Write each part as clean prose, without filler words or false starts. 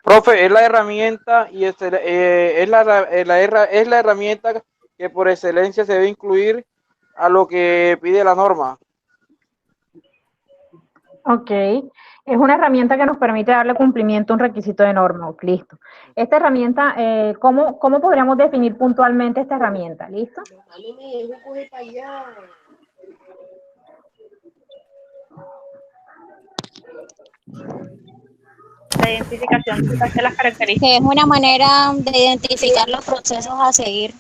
Profe, es la herramienta y es la herramienta que por excelencia se debe incluir a lo que pide la norma. Ok, es una herramienta que nos permite darle cumplimiento a un requisito de norma. Listo. Esta herramienta, ¿cómo podríamos definir puntualmente esta herramienta? ¿Listo? La identificación de las características. Que es una manera de identificar los procesos a seguir.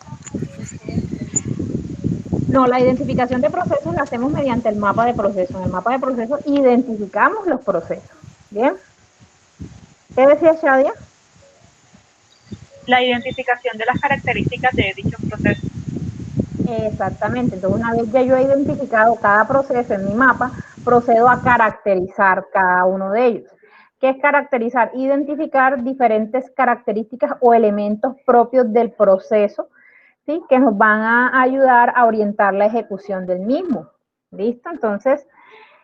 No, la identificación de procesos la hacemos mediante el mapa de procesos. En el mapa de procesos identificamos los procesos. ¿Bien? ¿Qué decía Shadia? La identificación de las características de dichos procesos. Exactamente. Entonces, una vez que yo he identificado cada proceso en mi mapa, procedo a caracterizar cada uno de ellos. ¿Qué es caracterizar? Identificar diferentes características o elementos propios del proceso, ¿sí? Que nos van a ayudar a orientar la ejecución del mismo. ¿Listo? Entonces,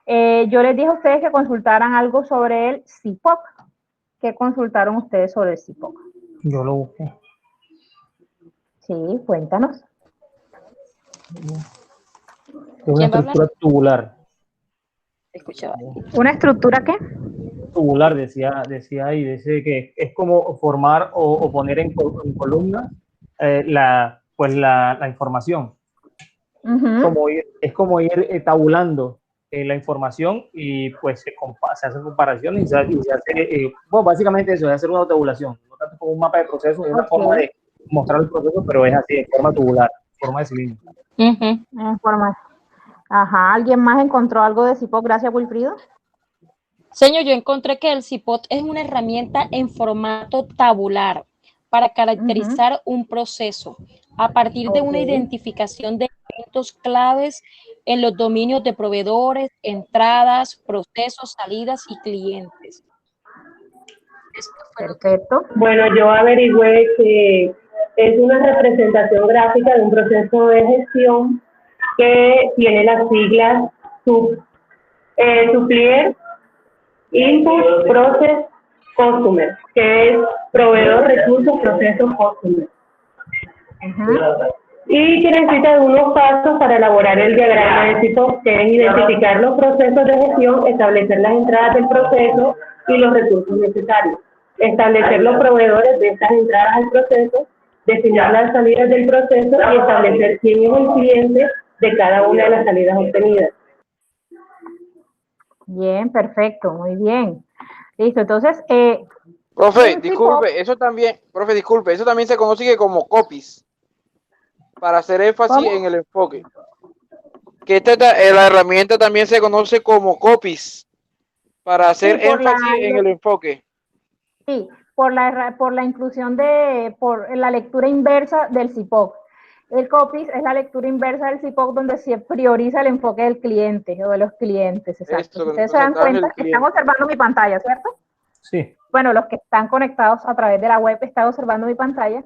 yo les dije a ustedes que consultaran algo sobre el CIPOC. ¿Qué consultaron ustedes sobre el CIPOC? Yo lo busqué. Sí, cuéntanos. Es una estructura tubular. Escuchaba. ¿Una estructura qué? Tubular, decía ahí, dice que es como formar o poner en columnas la información. Es como ir tabulando la información y pues se hace comparación y se hace bueno, básicamente eso, es hacer una tabulación, no tanto como un mapa de procesos, es una forma de mostrar el proceso, pero es así, de forma tubular, forma de cilindro. Ajá, ¿alguien más encontró algo de CIPOC? Gracias, Wilfrido. Señor, yo encontré que el CIPOC es una herramienta en formato tabular para caracterizar un proceso a partir de una identificación de elementos claves en los dominios de proveedores, entradas, procesos, salidas y clientes. Perfecto. Bueno, yo averigüé que es una representación gráfica de un proceso de gestión que tiene las siglas Supplier, Input, Process, Customer, que es proveedor, recursos, procesos, customer. Y que necesita unos pasos para elaborar el diagrama de CIPOC, que es identificar los procesos de gestión, establecer las entradas del proceso y los recursos necesarios, establecer los proveedores de estas entradas al proceso, definir las salidas del proceso y establecer quién es el cliente de cada una de las salidas obtenidas. Bien, perfecto, muy bien. Listo, entonces, profe, disculpe, eso también se conoce como copies, para hacer énfasis en el enfoque. Que la herramienta también se conoce como copies, para hacer énfasis en el enfoque. Sí, por la inclusión por la lectura inversa del CIPOC. El copies es la lectura inversa del CIPOC donde se prioriza el enfoque del cliente o de los clientes. Exacto. Ustedes se dan cuenta, están observando mi pantalla, ¿cierto? Sí. Bueno, los que están conectados a través de la web están observando mi pantalla.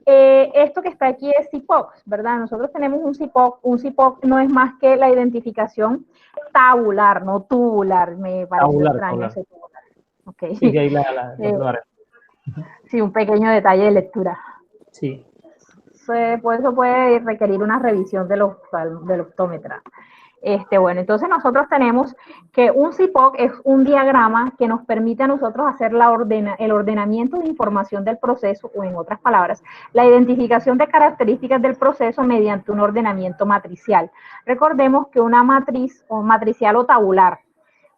Esto que está aquí es CIPOC, ¿verdad? Nosotros tenemos un CIPOC. Un CIPOC no es más que la identificación tabular, no tubular. Me parece extraño ese tubular. Okay. Sí, que ahí sí, un pequeño detalle de lectura. Sí. Por eso puede requerir una revisión del optómetra. Bueno, entonces nosotros tenemos que un CIPOC es un diagrama que nos permite a nosotros hacer el ordenamiento de información del proceso, o en otras palabras, la identificación de características del proceso mediante un ordenamiento matricial. Recordemos que una matriz, o matricial o tabular,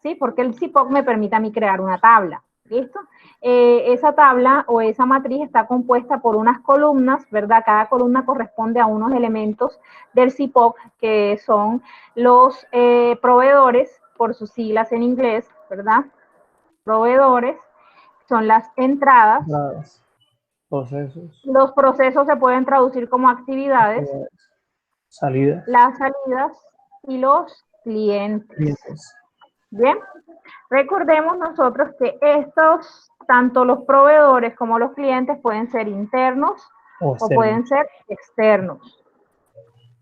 ¿sí? Porque el CIPOC me permite a mí crear una tabla. ¿Listo? Esa tabla o esa matriz está compuesta por unas columnas, ¿verdad? Cada columna corresponde a unos elementos del CIPOC, que son los proveedores, por sus siglas en inglés, ¿verdad? Proveedores, son las entradas. Procesos. Los procesos se pueden traducir como actividades. Salidas. Las salidas y los clientes. Bien, recordemos nosotros que tanto los proveedores como los clientes pueden ser internos o pueden ser externos.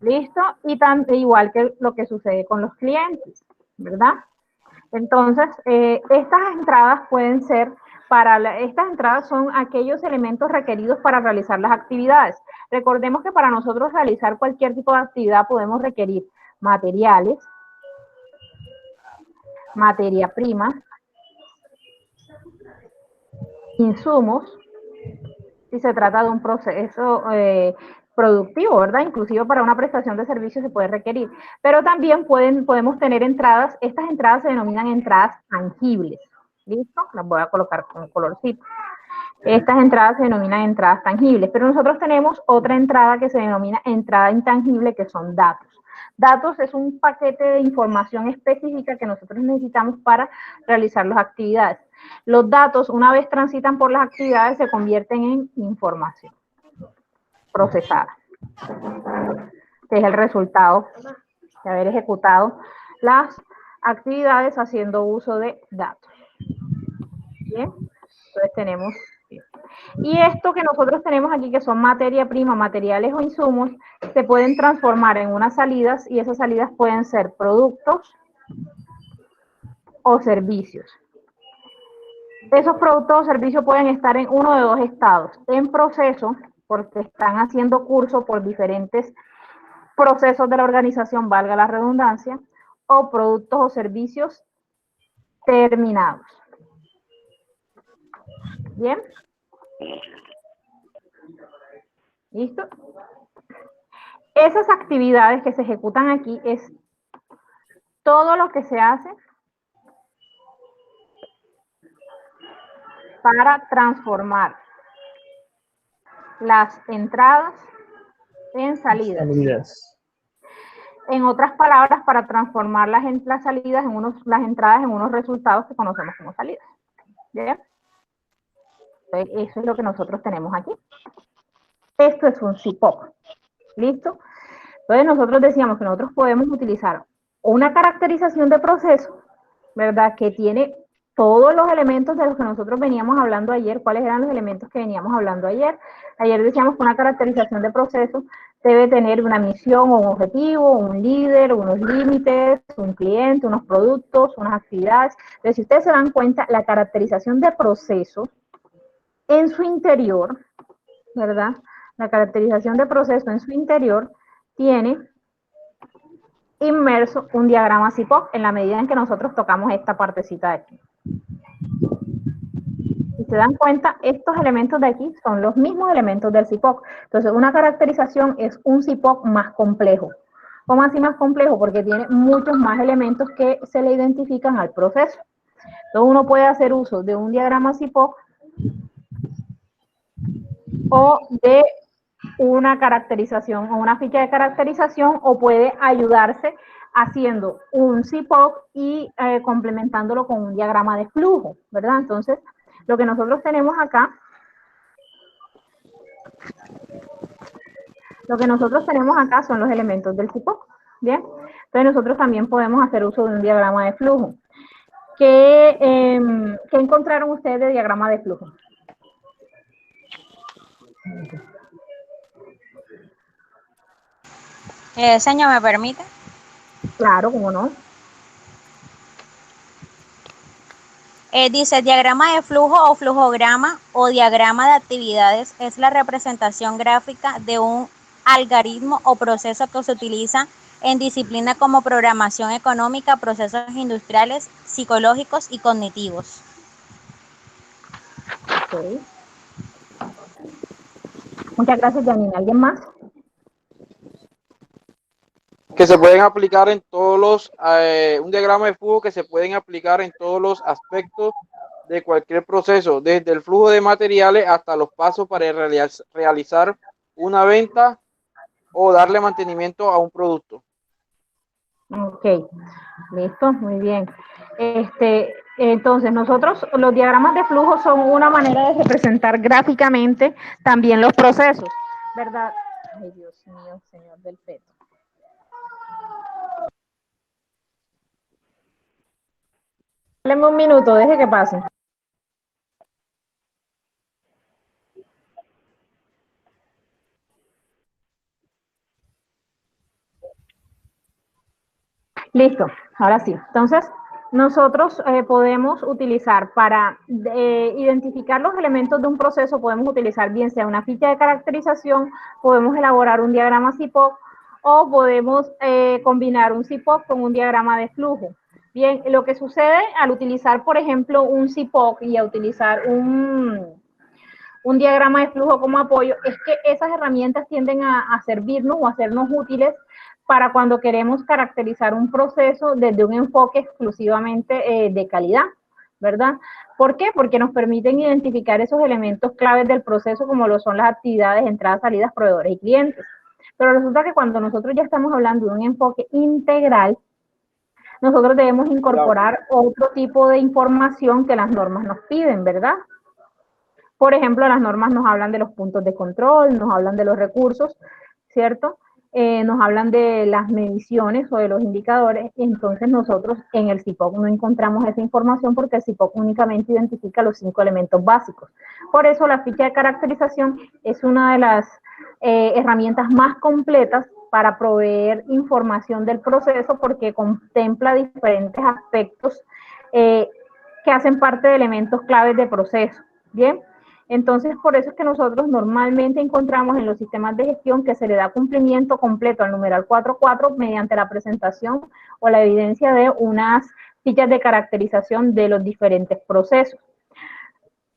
¿Listo? Y igual que lo que sucede con los clientes, ¿verdad? Entonces, estas entradas pueden ser estas entradas son aquellos elementos requeridos para realizar las actividades. Recordemos que para nosotros realizar cualquier tipo de actividad podemos requerir materiales, materia prima, insumos, si se trata de un proceso productivo, ¿verdad? Inclusive para una prestación de servicios se puede requerir. Pero también podemos tener entradas, estas entradas se denominan entradas tangibles. ¿Listo? Las voy a colocar con colorcito. Estas entradas se denominan entradas tangibles, pero nosotros tenemos otra entrada que se denomina entrada intangible, que son datos. Datos es un paquete de información específica que nosotros necesitamos para realizar las actividades. Los datos, una vez transitan por las actividades, se convierten en información procesada. Este es el resultado de haber ejecutado las actividades haciendo uso de datos. Bien, entonces tenemos... Y esto que nosotros tenemos aquí, que son materia prima, materiales o insumos, se pueden transformar en unas salidas, y esas salidas pueden ser productos o servicios. Esos productos o servicios pueden estar en uno de dos estados: en proceso, porque están haciendo curso por diferentes procesos de la organización, valga la redundancia, o productos o servicios terminados. ¿Bien? ¿Listo? Esas actividades que se ejecutan aquí es todo lo que se hace para transformar las entradas en salidas. En otras palabras, para transformar las salidas las entradas en unos resultados que conocemos como salidas. ¿Bien? Entonces, eso es lo que nosotros tenemos aquí. Esto es un CIPOC. ¿Listo? Entonces nosotros decíamos que nosotros podemos utilizar una caracterización de proceso, ¿verdad? Que tiene todos los elementos de los que nosotros veníamos hablando ayer. ¿Cuáles eran los elementos que veníamos hablando ayer? Ayer decíamos que una caracterización de proceso debe tener una misión o un objetivo, un líder, unos límites, un cliente, unos productos, unas actividades. Entonces, si ustedes se dan cuenta, la caracterización de proceso en su interior, ¿verdad? La caracterización de proceso en su interior tiene inmerso un diagrama CIPOC en la medida en que nosotros tocamos esta partecita de aquí. Si se dan cuenta, estos elementos de aquí son los mismos elementos del CIPOC. Entonces, una caracterización es un CIPOC más complejo. ¿Cómo así más complejo? Porque tiene muchos más elementos que se le identifican al proceso. Entonces, uno puede hacer uso de un diagrama CIPOC o de una caracterización o una ficha de caracterización, o puede ayudarse haciendo un CIPOC y complementándolo con un diagrama de flujo, ¿verdad? Entonces, lo que nosotros tenemos acá, son los elementos del CIPOC, ¿bien? Entonces, nosotros también podemos hacer uso de un diagrama de flujo. ¿Qué encontraron ustedes de diagrama de flujo? Señor, ¿me permite? Claro, ¿cómo no? Dice, diagrama de flujo o flujograma o diagrama de actividades es la representación gráfica de un algoritmo o proceso que se utiliza en disciplinas como programación económica, procesos industriales, psicológicos y cognitivos. Okay. Muchas gracias, Janine. ¿Alguien más? Que se pueden aplicar en todos los, un diagrama de flujo que se pueden aplicar en todos los aspectos de cualquier proceso, desde el flujo de materiales hasta los pasos para realizar una venta o darle mantenimiento a un producto. Ok, listo, muy bien. Entonces, nosotros, los diagramas de flujo son una manera de representar gráficamente también los procesos, ¿verdad? Ay, Dios mío, señor del feto. Dale un minuto, deje que pase. Listo, ahora sí. Entonces, nosotros podemos utilizar para identificar los elementos de un proceso, podemos utilizar bien sea una ficha de caracterización, podemos elaborar un diagrama CIPOC o podemos combinar un CIPOC con un diagrama de flujo. Bien, lo que sucede al utilizar, por ejemplo, un CIPOC y a utilizar un diagrama de flujo como apoyo, es que esas herramientas tienden a servirnos o a hacernos útiles para cuando queremos caracterizar un proceso desde un enfoque exclusivamente de calidad, ¿verdad? ¿Por qué? Porque nos permiten identificar esos elementos claves del proceso como lo son las actividades, entradas, salidas, proveedores y clientes. Pero resulta que cuando nosotros ya estamos hablando de un enfoque integral, nosotros debemos incorporar otro tipo de información que las normas nos piden, ¿verdad? Por ejemplo, las normas nos hablan de los puntos de control, nos hablan de los recursos, ¿cierto? Nos hablan de las mediciones o de los indicadores, y entonces nosotros en el CIPOC no encontramos esa información porque el CIPOC únicamente identifica los 5 elementos básicos. Por eso la ficha de caracterización es una de las herramientas más completas para proveer información del proceso porque contempla diferentes aspectos que hacen parte de elementos claves de proceso, ¿bien? Entonces, por eso es que nosotros normalmente encontramos en los sistemas de gestión que se le da cumplimiento completo al numeral 4.4 mediante la presentación o la evidencia de unas fichas de caracterización de los diferentes procesos.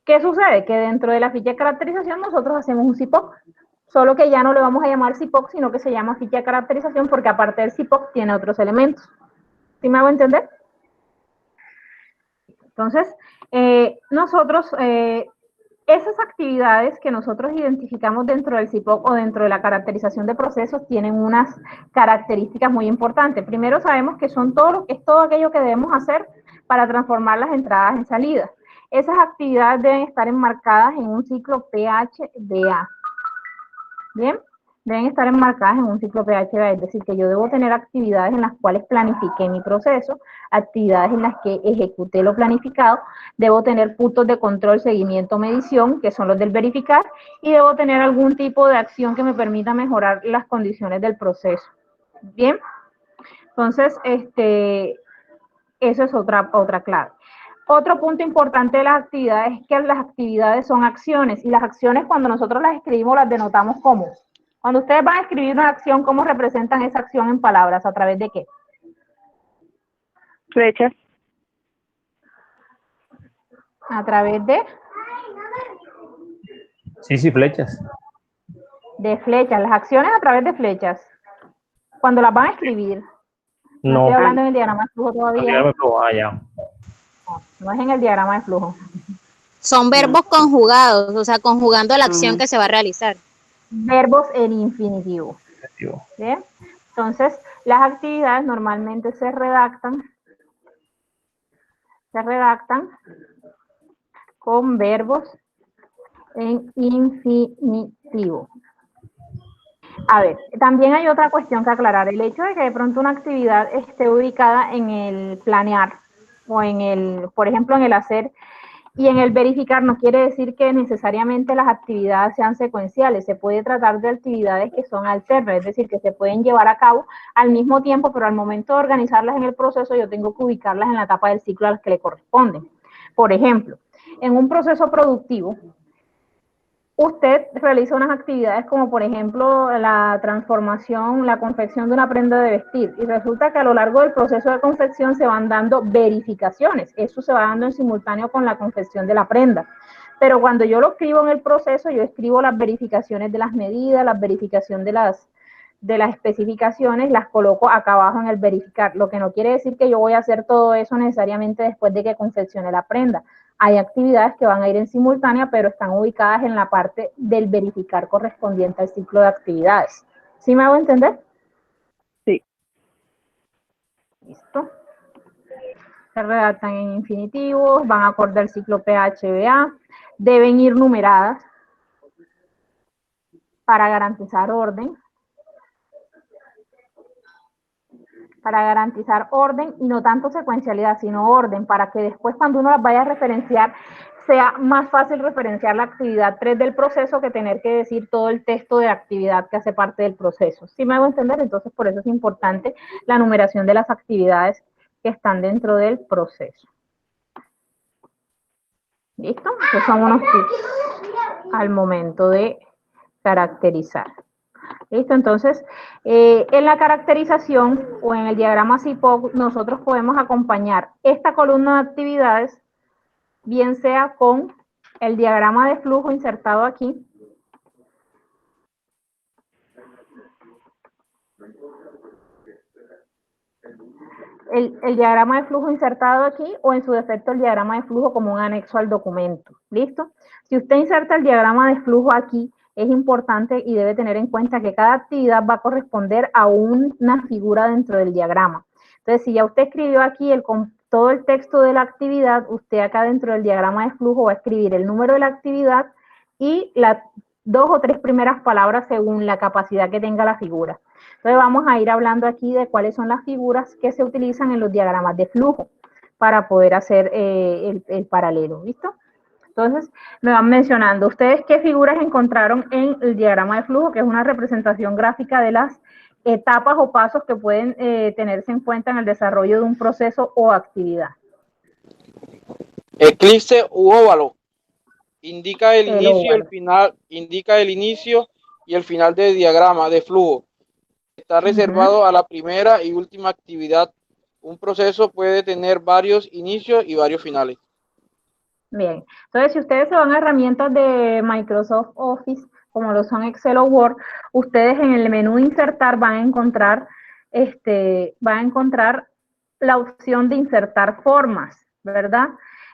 ¿Qué sucede? Que dentro de la ficha de caracterización nosotros hacemos un CIPOC, solo que ya no le vamos a llamar CIPOC, sino que se llama ficha de caracterización porque aparte del CIPOC tiene otros elementos. ¿Sí me hago entender? Entonces, nosotros... esas actividades que nosotros identificamos dentro del CIPOC o dentro de la caracterización de procesos tienen unas características muy importantes. Primero sabemos que son es todo aquello que debemos hacer para transformar las entradas en salidas. Esas actividades deben estar enmarcadas en un ciclo PHDA. ¿Bien? Deben estar enmarcadas en un ciclo PHDA, es decir, que yo debo tener actividades en las cuales planifiqué mi proceso, actividades en las que ejecuté lo planificado, debo tener puntos de control, seguimiento, medición, que son los del verificar, y debo tener algún tipo de acción que me permita mejorar las condiciones del proceso. ¿Bien? Entonces, eso es otra clave. Otro punto importante de las actividades es que las actividades son acciones, y las acciones cuando nosotros las escribimos las denotamos como. Cuando ustedes van a escribir una acción, ¿cómo representan esa acción en palabras? ¿A través de qué? Flechas. ¿A través de? Sí, flechas. De flechas, las acciones a través de flechas. Cuando las van a escribir. No estoy hablando en el diagrama de flujo todavía. No es en el diagrama de flujo. Son verbos conjugados, o sea, conjugando la acción que se va a realizar. Verbos en infinitivo. ¿Bien? Entonces, las actividades normalmente se redactan con verbos en infinitivo. A ver, también hay otra cuestión que aclarar. El hecho de que de pronto una actividad esté ubicada en el planear o en el, por ejemplo, en el hacer y en el verificar no quiere decir que necesariamente las actividades sean secuenciales. Se puede tratar de actividades que son alternas, es decir, que se pueden llevar a cabo al mismo tiempo, pero al momento de organizarlas en el proceso yo tengo que ubicarlas en la etapa del ciclo a las que le corresponden. Por ejemplo, en un proceso productivo, usted realiza unas actividades como, por ejemplo, la transformación, la confección de una prenda de vestir, y resulta que a lo largo del proceso de confección se van dando verificaciones. Eso se va dando en simultáneo con la confección de la prenda. Pero cuando yo lo escribo en el proceso, yo escribo las verificaciones de las medidas, las verificaciones de las especificaciones, las coloco acá abajo en el verificar, lo que no quiere decir que yo voy a hacer todo eso necesariamente después de que confeccione la prenda. Hay actividades que van a ir en simultánea, pero están ubicadas en la parte del verificar correspondiente al ciclo de actividades. ¿Sí me hago entender? Sí. Listo. Se redactan en infinitivos, van acorde al ciclo PHBA, deben ir numeradas para garantizar orden. Para garantizar orden y no tanto secuencialidad, sino orden, para que después cuando uno las vaya a referenciar, sea más fácil referenciar la actividad 3 del proceso que tener que decir todo el texto de actividad que hace parte del proceso. ¿Sí me hago entender? Entonces, por eso es importante la numeración de las actividades que están dentro del proceso. ¿Listo? Estos son unos tips al momento de caracterizar. ¿Listo? Entonces, en la caracterización o en el diagrama CIPOC, nosotros podemos acompañar esta columna de actividades, bien sea con el diagrama de flujo insertado aquí, el diagrama de flujo insertado aquí, o en su defecto el diagrama de flujo como un anexo al documento. ¿Listo? Si usted inserta el diagrama de flujo aquí, es importante y debe tener en cuenta que cada actividad va a corresponder a una figura dentro del diagrama. Entonces, si ya usted escribió aquí todo el texto de la actividad, usted acá dentro del diagrama de flujo va a escribir el número de la actividad y las 2 o 3 primeras palabras según la capacidad que tenga la figura. Entonces vamos a ir hablando aquí de cuáles son las figuras que se utilizan en los diagramas de flujo para poder hacer el paralelo, ¿listo? Entonces me van mencionando, ¿ustedes qué figuras encontraron en el diagrama de flujo? Que es una representación gráfica de las etapas o pasos que pueden tenerse en cuenta en el desarrollo de un proceso o actividad. Eclipse u óvalo. Indica el inicio y el final, indica el inicio y el final del diagrama de flujo. Está reservado a la primera y última actividad. Un proceso puede tener varios inicios y varios finales. Bien, entonces si ustedes se van a herramientas de Microsoft Office, como lo son Excel o Word, ustedes en el menú insertar van a encontrar la opción de insertar formas, ¿verdad?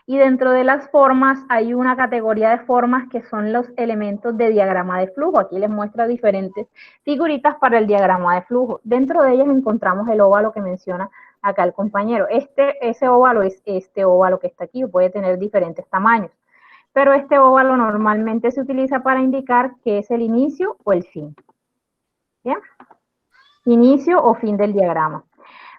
Y dentro de las formas hay una categoría de formas que son los elementos de diagrama de flujo. Aquí les muestra diferentes figuritas para el diagrama de flujo. Dentro de ellas encontramos el óvalo que menciona acá el compañero. Ese óvalo es este óvalo que está aquí, puede tener diferentes tamaños. Pero este óvalo normalmente se utiliza para indicar que es el inicio o el fin. ¿Bien? Inicio o fin del diagrama.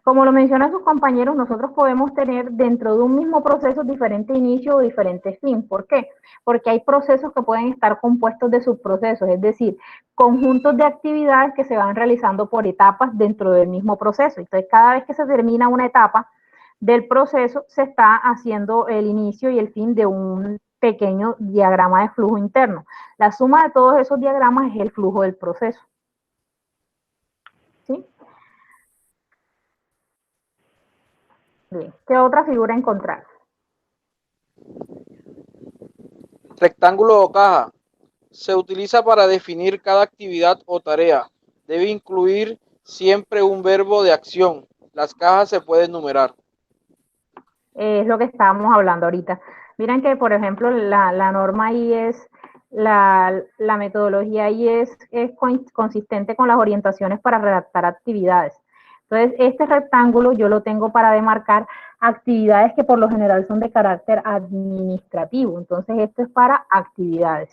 Como lo mencionan sus compañeros, nosotros podemos tener dentro de un mismo proceso diferente inicio o diferente fin. ¿Por qué? Porque hay procesos que pueden estar compuestos de subprocesos, es decir, conjuntos de actividades que se van realizando por etapas dentro del mismo proceso. Entonces, cada vez que se termina una etapa del proceso, se está haciendo el inicio y el fin de un pequeño diagrama de flujo interno. La suma de todos esos diagramas es el flujo del proceso. ¿Sí? Bien. ¿Qué otra figura encontrar? Rectángulo o caja. Se utiliza para definir cada actividad o tarea. Debe incluir siempre un verbo de acción. Las cajas se pueden numerar. Es lo que estábamos hablando ahorita. Miren que, por ejemplo, la norma ahí es, la metodología ahí es consistente con las orientaciones para redactar actividades. Entonces, este rectángulo yo lo tengo para demarcar actividades que por lo general son de carácter administrativo. Entonces, esto es para actividades.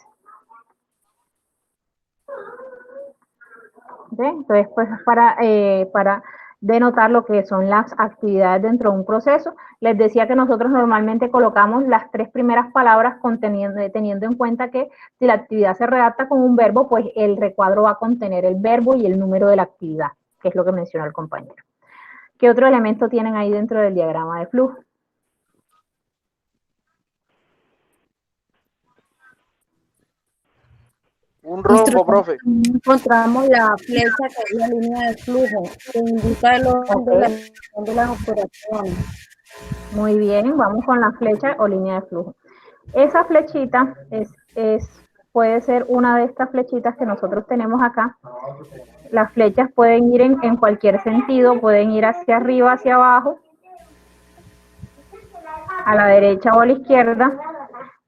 ¿Sí? Entonces, pues para denotar lo que son las actividades dentro de un proceso. Les decía que nosotros normalmente colocamos las 3 primeras palabras teniendo en cuenta que si la actividad se redacta con un verbo, pues el recuadro va a contener el verbo y el número de la actividad, que es lo que mencionó el compañero. ¿Qué otro elemento tienen ahí dentro del diagrama de flujo? Un rombo, profe. Encontramos la flecha que es la línea de flujo, que indica el orden de las operaciones. Muy bien, vamos con la flecha o línea de flujo. Esa flechita puede ser una de estas flechitas que nosotros tenemos acá. Las flechas pueden ir en cualquier sentido, pueden ir hacia arriba, hacia abajo, a la derecha o a la izquierda.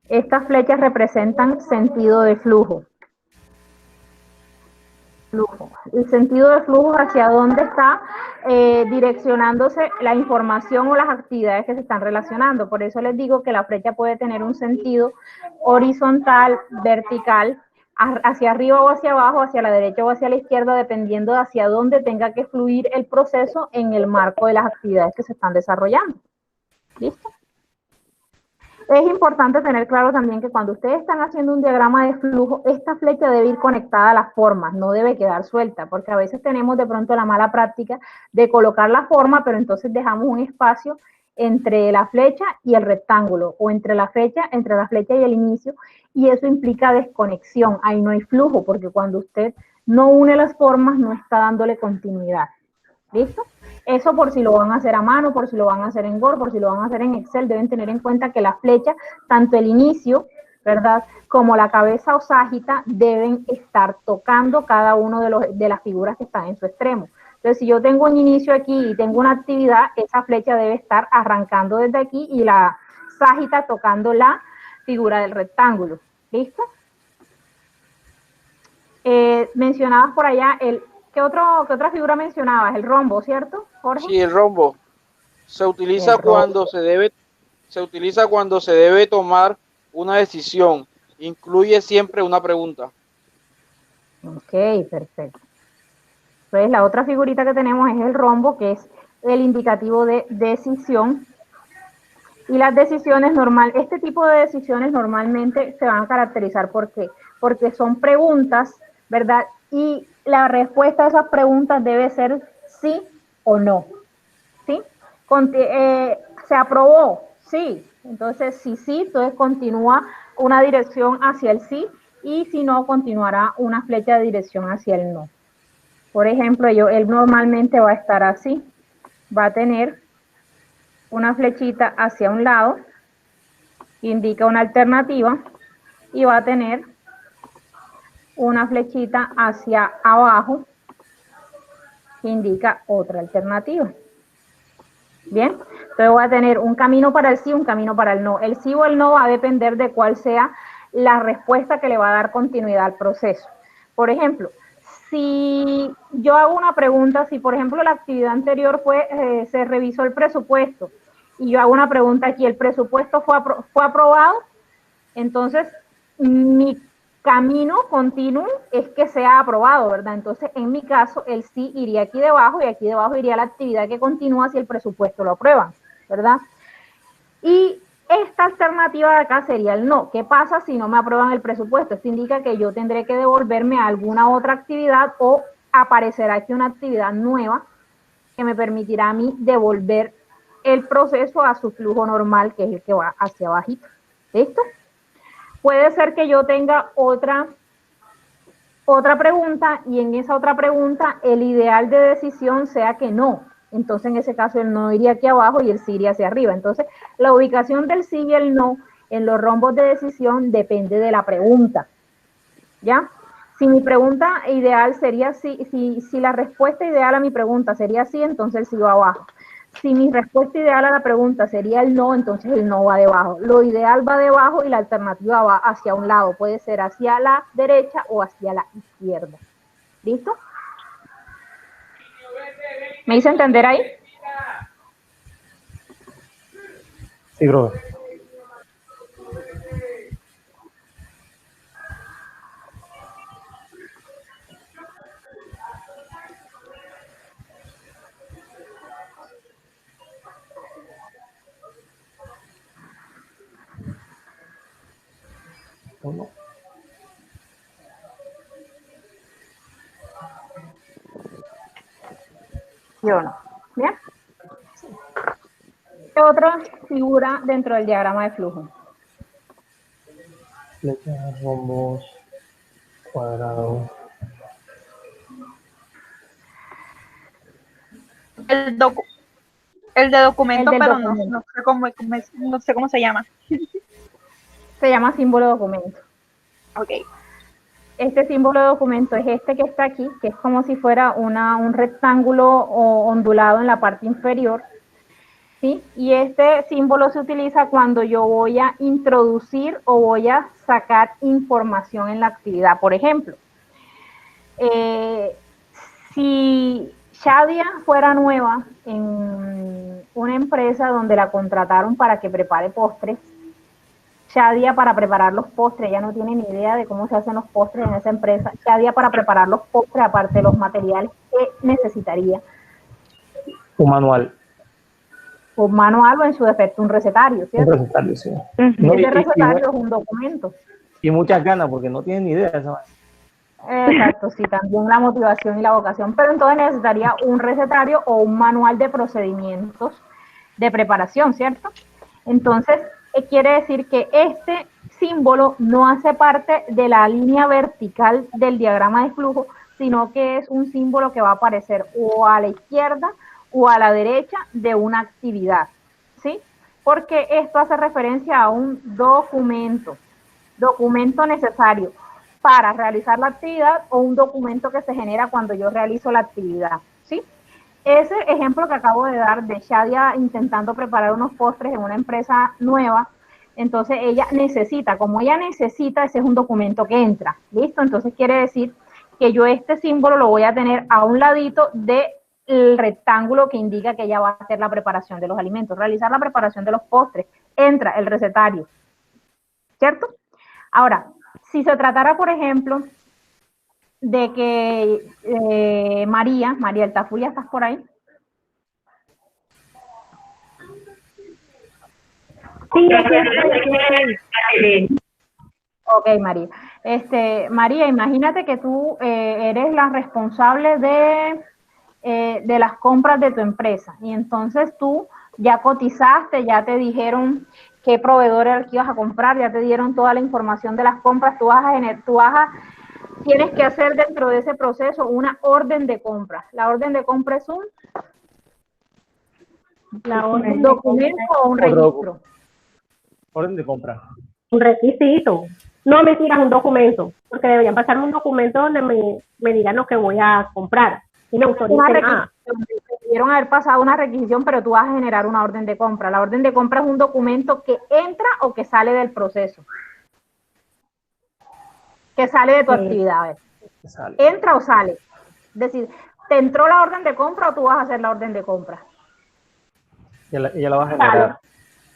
Estas flechas representan sentido de flujo. El sentido de flujo es hacia dónde está direccionándose la información o las actividades que se están relacionando. Por eso les digo que la flecha puede tener un sentido horizontal, vertical, hacia arriba o hacia abajo, hacia la derecha o hacia la izquierda, dependiendo de hacia dónde tenga que fluir el proceso en el marco de las actividades que se están desarrollando. ¿Listo? Es importante tener claro también que cuando ustedes están haciendo un diagrama de flujo, esta flecha debe ir conectada a las formas, no debe quedar suelta, porque a veces tenemos de pronto la mala práctica de colocar la forma, pero entonces dejamos un espacio entre la flecha y el rectángulo, o entre la flecha y el inicio, y eso implica desconexión, ahí no hay flujo, porque cuando usted no une las formas, no está dándole continuidad. ¿Listo? Eso por si lo van a hacer a mano, por si lo van a hacer en Word, por si lo van a hacer en Excel, deben tener en cuenta que la flecha, tanto el inicio, ¿verdad?, como la cabeza o ságita, deben estar tocando cada uno de las figuras que están en su extremo. Entonces, si yo tengo un inicio aquí y tengo una actividad, esa flecha debe estar arrancando desde aquí y la ságita tocando la figura del rectángulo. ¿Listo? Mencionabas por allá ¿Qué otra figura mencionabas? El rombo, ¿cierto, Jorge? Sí, el rombo. Se utiliza cuando se debe tomar una decisión. Incluye siempre una pregunta. Ok, perfecto. Entonces, la otra figurita que tenemos es el rombo, que es el indicativo de decisión. Y las decisiones este tipo de decisiones normalmente se van a caracterizar ¿por qué? Porque son preguntas, ¿verdad? Y la respuesta a esas preguntas debe ser sí o no. ¿Sí? ¿Se aprobó? Sí. Entonces, si sí, entonces continúa una dirección hacia el sí, y si no, continuará una flecha de dirección hacia el no. Por ejemplo, él normalmente va a estar así. Va a tener una flechita hacia un lado, indica una alternativa, y va a tener una flechita hacia abajo, que indica otra alternativa. Bien, entonces voy a tener un camino para el sí, un camino para el no. El sí o el no va a depender de cuál sea la respuesta que le va a dar continuidad al proceso. Por ejemplo, si yo hago una pregunta, si por ejemplo la actividad anterior se revisó el presupuesto, y yo hago una pregunta aquí, ¿el presupuesto fue aprobado? Entonces, mi camino continuo es que sea aprobado, ¿verdad? Entonces, en mi caso, el sí iría aquí debajo, y aquí debajo iría la actividad que continúa si el presupuesto lo aprueban, ¿verdad? Y esta alternativa de acá sería el no. ¿Qué pasa si no me aprueban el presupuesto? Esto indica que yo tendré que devolverme a alguna otra actividad, o aparecerá aquí una actividad nueva que me permitirá a mí devolver el proceso a su flujo normal, que es el que va hacia abajito. ¿Listo? Puede ser que yo tenga otra pregunta, y en esa otra pregunta el ideal de decisión sea que no. Entonces, en ese caso, el no iría aquí abajo y el sí iría hacia arriba. Entonces, la ubicación del sí y el no en los rombos de decisión depende de la pregunta. ¿Ya? Si mi pregunta ideal sería sí, si la respuesta ideal a mi pregunta sería sí, entonces el sí va abajo. Si mi respuesta ideal a la pregunta sería el no, entonces el no va debajo. Lo ideal va debajo y la alternativa va hacia un lado. Puede ser hacia la derecha o hacia la izquierda. ¿Listo? ¿Me hice entender ahí? Sí, brother. ¿No? Yo no. ¿Bien? ¿Qué otra figura dentro del diagrama de flujo? Flechas, rombos, cuadrados. El de documento, El del pero documento. no sé cómo se llama. Se llama símbolo de documento. Ok. Este símbolo de documento es este que está aquí, que es como si fuera un rectángulo ondulado en la parte inferior, ¿sí? Y este símbolo se utiliza cuando yo voy a introducir o voy a sacar información en la actividad. Por ejemplo, si Shadia fuera nueva en una empresa donde la contrataron para que prepare postres, Shadia, para preparar los postres, ella no tiene ni idea de cómo se hacen los postres en esa empresa. Shadia, para preparar los postres, aparte de los materiales, ¿qué necesitaría? Un manual. o manual o en su defecto un recetario, ¿cierto? Un recetario, sí. Ese recetario es un documento. Y muchas ganas, porque no tienen ni idea de eso. Exacto, sí, también la motivación y la vocación, pero entonces necesitaría un recetario o un manual de procedimientos de preparación, ¿cierto? Entonces, quiere decir que este símbolo no hace parte de la línea vertical del diagrama de flujo, sino que es un símbolo que va a aparecer o a la izquierda o a la derecha de una actividad, ¿sí? Porque esto hace referencia a un documento necesario para realizar la actividad o un documento que se genera cuando yo realizo la actividad, ¿sí? Ese ejemplo que acabo de dar de Shadia intentando preparar unos postres en una empresa nueva, entonces ella necesita, como ella necesita, ese es un documento que entra, ¿listo? Entonces quiere decir que yo este símbolo lo voy a tener a un ladito del rectángulo que indica que ella va a hacer la preparación de los alimentos, realizar la preparación de los postres, entra el recetario, ¿cierto? Ahora, si se tratara, por ejemplo, de que María Altafulla, ¿estás por ahí? Sí, aquí estoy. Ok, María. María, imagínate que tú eres la responsable de las compras de tu empresa y entonces tú ya cotizaste, ya te dijeron qué proveedor era el que ibas a comprar, ya te dieron toda la información de las compras, tienes que hacer dentro de ese proceso una orden de compra. La orden de compra es un documento o un registro. Orden de compra. Un requisito. No, mentira, es un documento, porque deberían pasarme un documento donde me digan lo que voy a comprar y me autoricen nada. Debieron haber pasado una requisición, pero tú vas a generar una orden de compra. La orden de compra es un documento que entra o que sale del proceso. Que sale de tu actividad. ¿Entra o sale? Es decir, ¿te entró la orden de compra o tú vas a hacer la orden de compra? Ella la va a generar.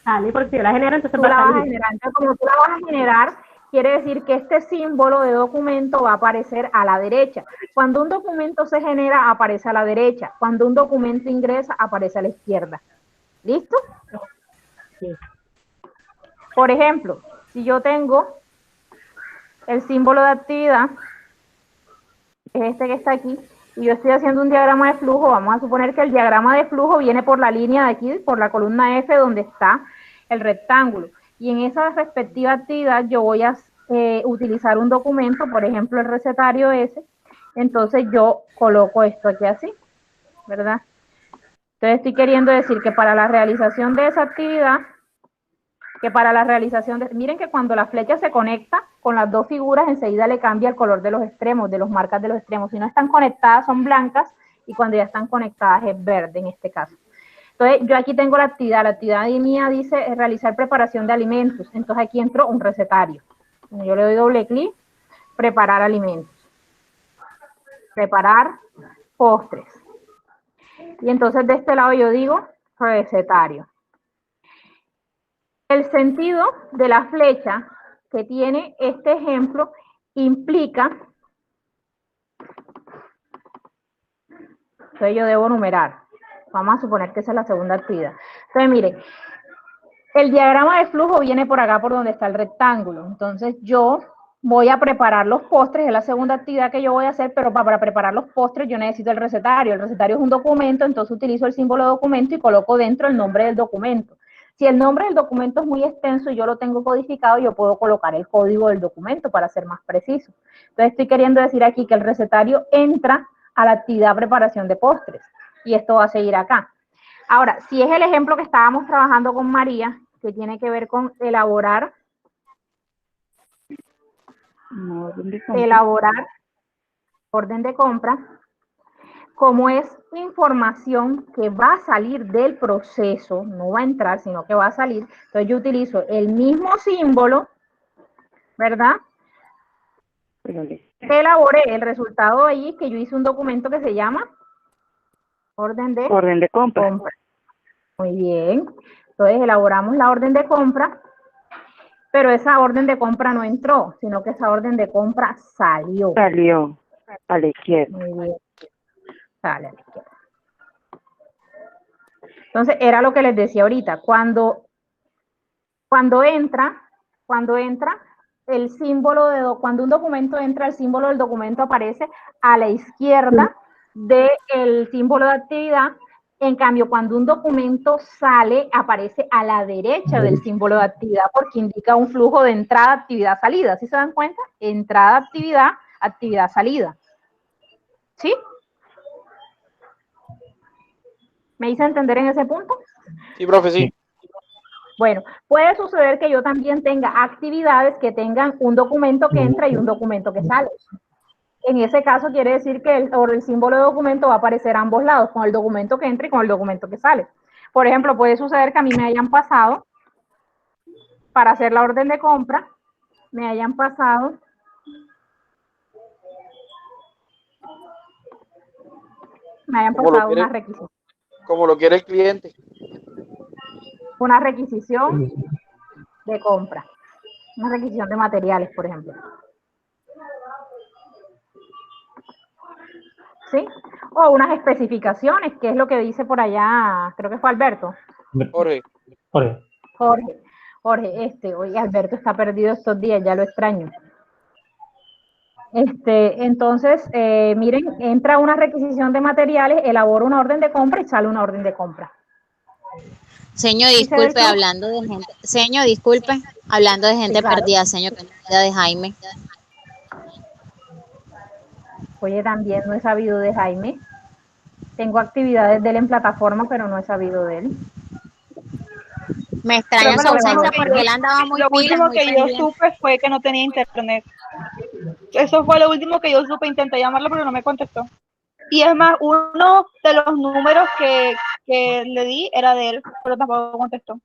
Sale, porque si yo la genero, entonces tú la vas a generar. Entonces, como tú la vas a generar, quiere decir que este símbolo de documento va a aparecer a la derecha. Cuando un documento se genera, aparece a la derecha. Cuando un documento ingresa, aparece a la izquierda. ¿Listo? Sí. Por ejemplo, si yo tengo el símbolo de actividad, es este que está aquí, y yo estoy haciendo un diagrama de flujo, vamos a suponer que el diagrama de flujo viene por la línea de aquí, por la columna F, donde está el rectángulo. Y en esa respectiva actividad yo voy a utilizar un documento, por ejemplo el recetario ese, entonces yo coloco esto aquí así, ¿verdad? Entonces estoy queriendo decir que para la realización de esa actividad, miren que cuando la flecha se conecta con las dos figuras, enseguida le cambia el color de los extremos, de los marcas de los extremos. Si no están conectadas son blancas y cuando ya están conectadas es verde en este caso. Entonces yo aquí tengo la actividad mía dice realizar preparación de alimentos. Entonces aquí entro un recetario. Yo le doy doble clic, preparar alimentos. Preparar postres. Y entonces de este lado yo digo recetario. El sentido de la flecha que tiene este ejemplo implica, entonces yo debo numerar, vamos a suponer que esa es la segunda actividad. Entonces miren, el diagrama de flujo viene por acá por donde está el rectángulo, entonces yo voy a preparar los postres, es la segunda actividad que yo voy a hacer, pero para preparar los postres yo necesito el recetario es un documento, entonces utilizo el símbolo de documento y coloco dentro el nombre del documento. Si el nombre del documento es muy extenso y yo lo tengo codificado, yo puedo colocar el código del documento para ser más preciso. Entonces estoy queriendo decir aquí que el recetario entra a la actividad preparación de postres y esto va a seguir acá. Ahora, si es el ejemplo que estábamos trabajando con María, que tiene que ver con elaborar orden de compra, como es información que va a salir del proceso, no va a entrar, sino que va a salir, entonces yo utilizo el mismo símbolo, ¿verdad? Elaboré el resultado de allí, que yo hice un documento que se llama orden de compra. Muy bien. Entonces elaboramos la orden de compra, pero esa orden de compra no entró, sino que esa orden de compra salió. Salió a la izquierda. Muy bien. Sale a la izquierda. Entonces, era lo que les decía ahorita, cuando entra el símbolo cuando un documento entra, el símbolo del documento aparece a la izquierda del símbolo de actividad. En cambio, cuando un documento sale, aparece a la derecha del símbolo de actividad porque indica un flujo de entrada, actividad, salida. ¿Sí se dan cuenta? Entrada, actividad, actividad, salida. ¿Sí? ¿Me hice entender en ese punto? Sí, profe, sí. Bueno, puede suceder que yo también tenga actividades que tengan un documento que entra y un documento que sale. En ese caso quiere decir que el símbolo de documento va a aparecer a ambos lados, con el documento que entra y con el documento que sale. Por ejemplo, puede suceder que a mí me hayan pasado, para hacer la orden de compra, me hayan pasado una requisición. Como lo quiere el cliente. Una requisición de compra, una requisición de materiales, por ejemplo. ¿Sí? O unas especificaciones, que es lo que dice por allá, creo que fue Alberto. Jorge. Oye, Alberto está perdido estos días, ya lo extraño. Entonces, miren, entra una requisición de materiales, elabora una orden de compra y sale una orden de compra. Señor, disculpe, hablando de gente Sí, claro. perdida, señor, que no queda de Jaime. Oye, también no he sabido de Jaime. Tengo actividades de él en plataforma, pero no he sabido de él. Me extraña su ausencia porque él andaba muy Lo pilas, último muy que yo pendiente. supe fue que no tenía internet. Eso fue lo último que yo supe. Intenté llamarlo, pero no me contestó. Y es más, uno de los números que le di era de él, pero tampoco contestó.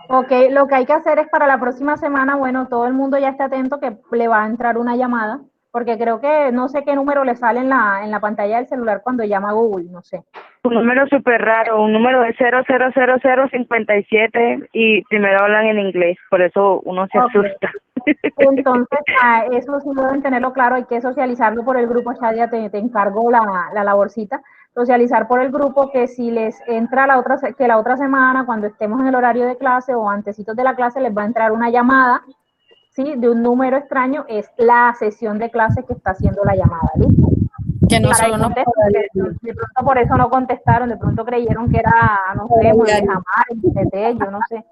Ok, lo que hay que hacer es para la próxima semana, bueno, todo el mundo ya esté atento que le va a entrar una llamada, porque creo que no sé qué número le sale en la pantalla del celular cuando llama a Google, no sé. Un número súper raro, un número de 000057 y primero hablan en inglés, por eso uno se asusta. Entonces, eso sí deben tenerlo claro, hay que socializarlo por el grupo. Shadia, te encargo la laborcita, socializar por el grupo que si les entra la otra semana, cuando estemos en el horario de clase o antecitos de la clase, les va a entrar una llamada, ¿sí? De un número extraño, es la sesión de clase que está haciendo la llamada, ¿listo? Que no Para solo nos de pronto por eso no contestaron, de pronto creyeron que era, no sé, Muebles Amar, yo no sé.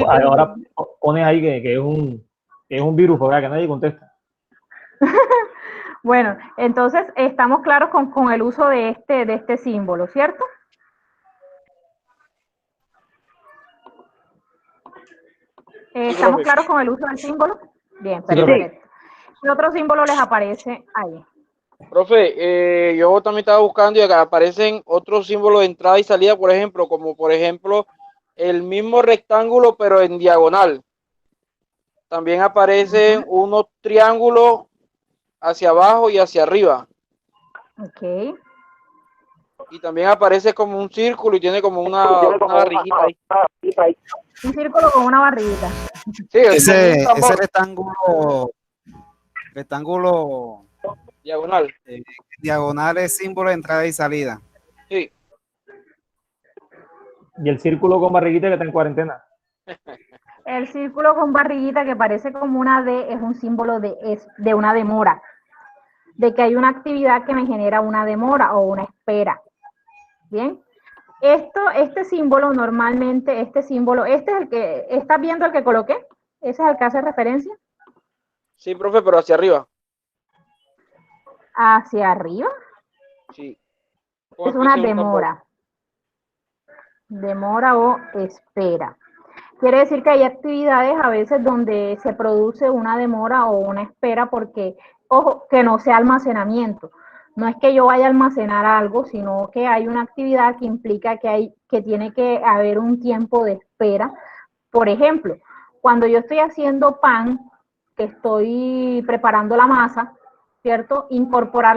Ahora pones ahí que es un virus, ¿verdad? Que nadie contesta. Bueno, entonces estamos claros con el uso de este símbolo, ¿cierto? ¿Estamos claros con el uso del símbolo? Bien, perfecto. ¿Qué otro símbolo les aparece ahí? Profe, yo también estaba buscando y acá aparecen otros símbolos de entrada y salida, por ejemplo, como por ejemplo el mismo rectángulo pero en diagonal. También aparecen unos triángulos hacia abajo y hacia arriba. Ok. Y también aparece como un círculo y tiene como una barriguita ahí. Un círculo con una barriguita. Sí, ese rectángulo diagonal es símbolo de entrada y salida. Sí. Y el círculo con barriguita que está en cuarentena. El círculo con barriguita que parece como una D es un símbolo de una demora, de que hay una actividad que me genera una demora o una espera. Bien. Este símbolo normalmente, este es el que, ¿estás viendo el que coloqué? ¿Ese es el que hace referencia? Sí, profe, pero hacia arriba. ¿Hacia arriba? Sí. Es una demora. Demora o espera. Quiere decir que hay actividades a veces donde se produce una demora o una espera porque, ojo, que no sea almacenamiento. No es que yo vaya a almacenar algo, sino que hay una actividad que implica que tiene que haber un tiempo de espera. Por ejemplo, cuando yo estoy haciendo pan, que estoy preparando la masa, ¿cierto? Al incorporar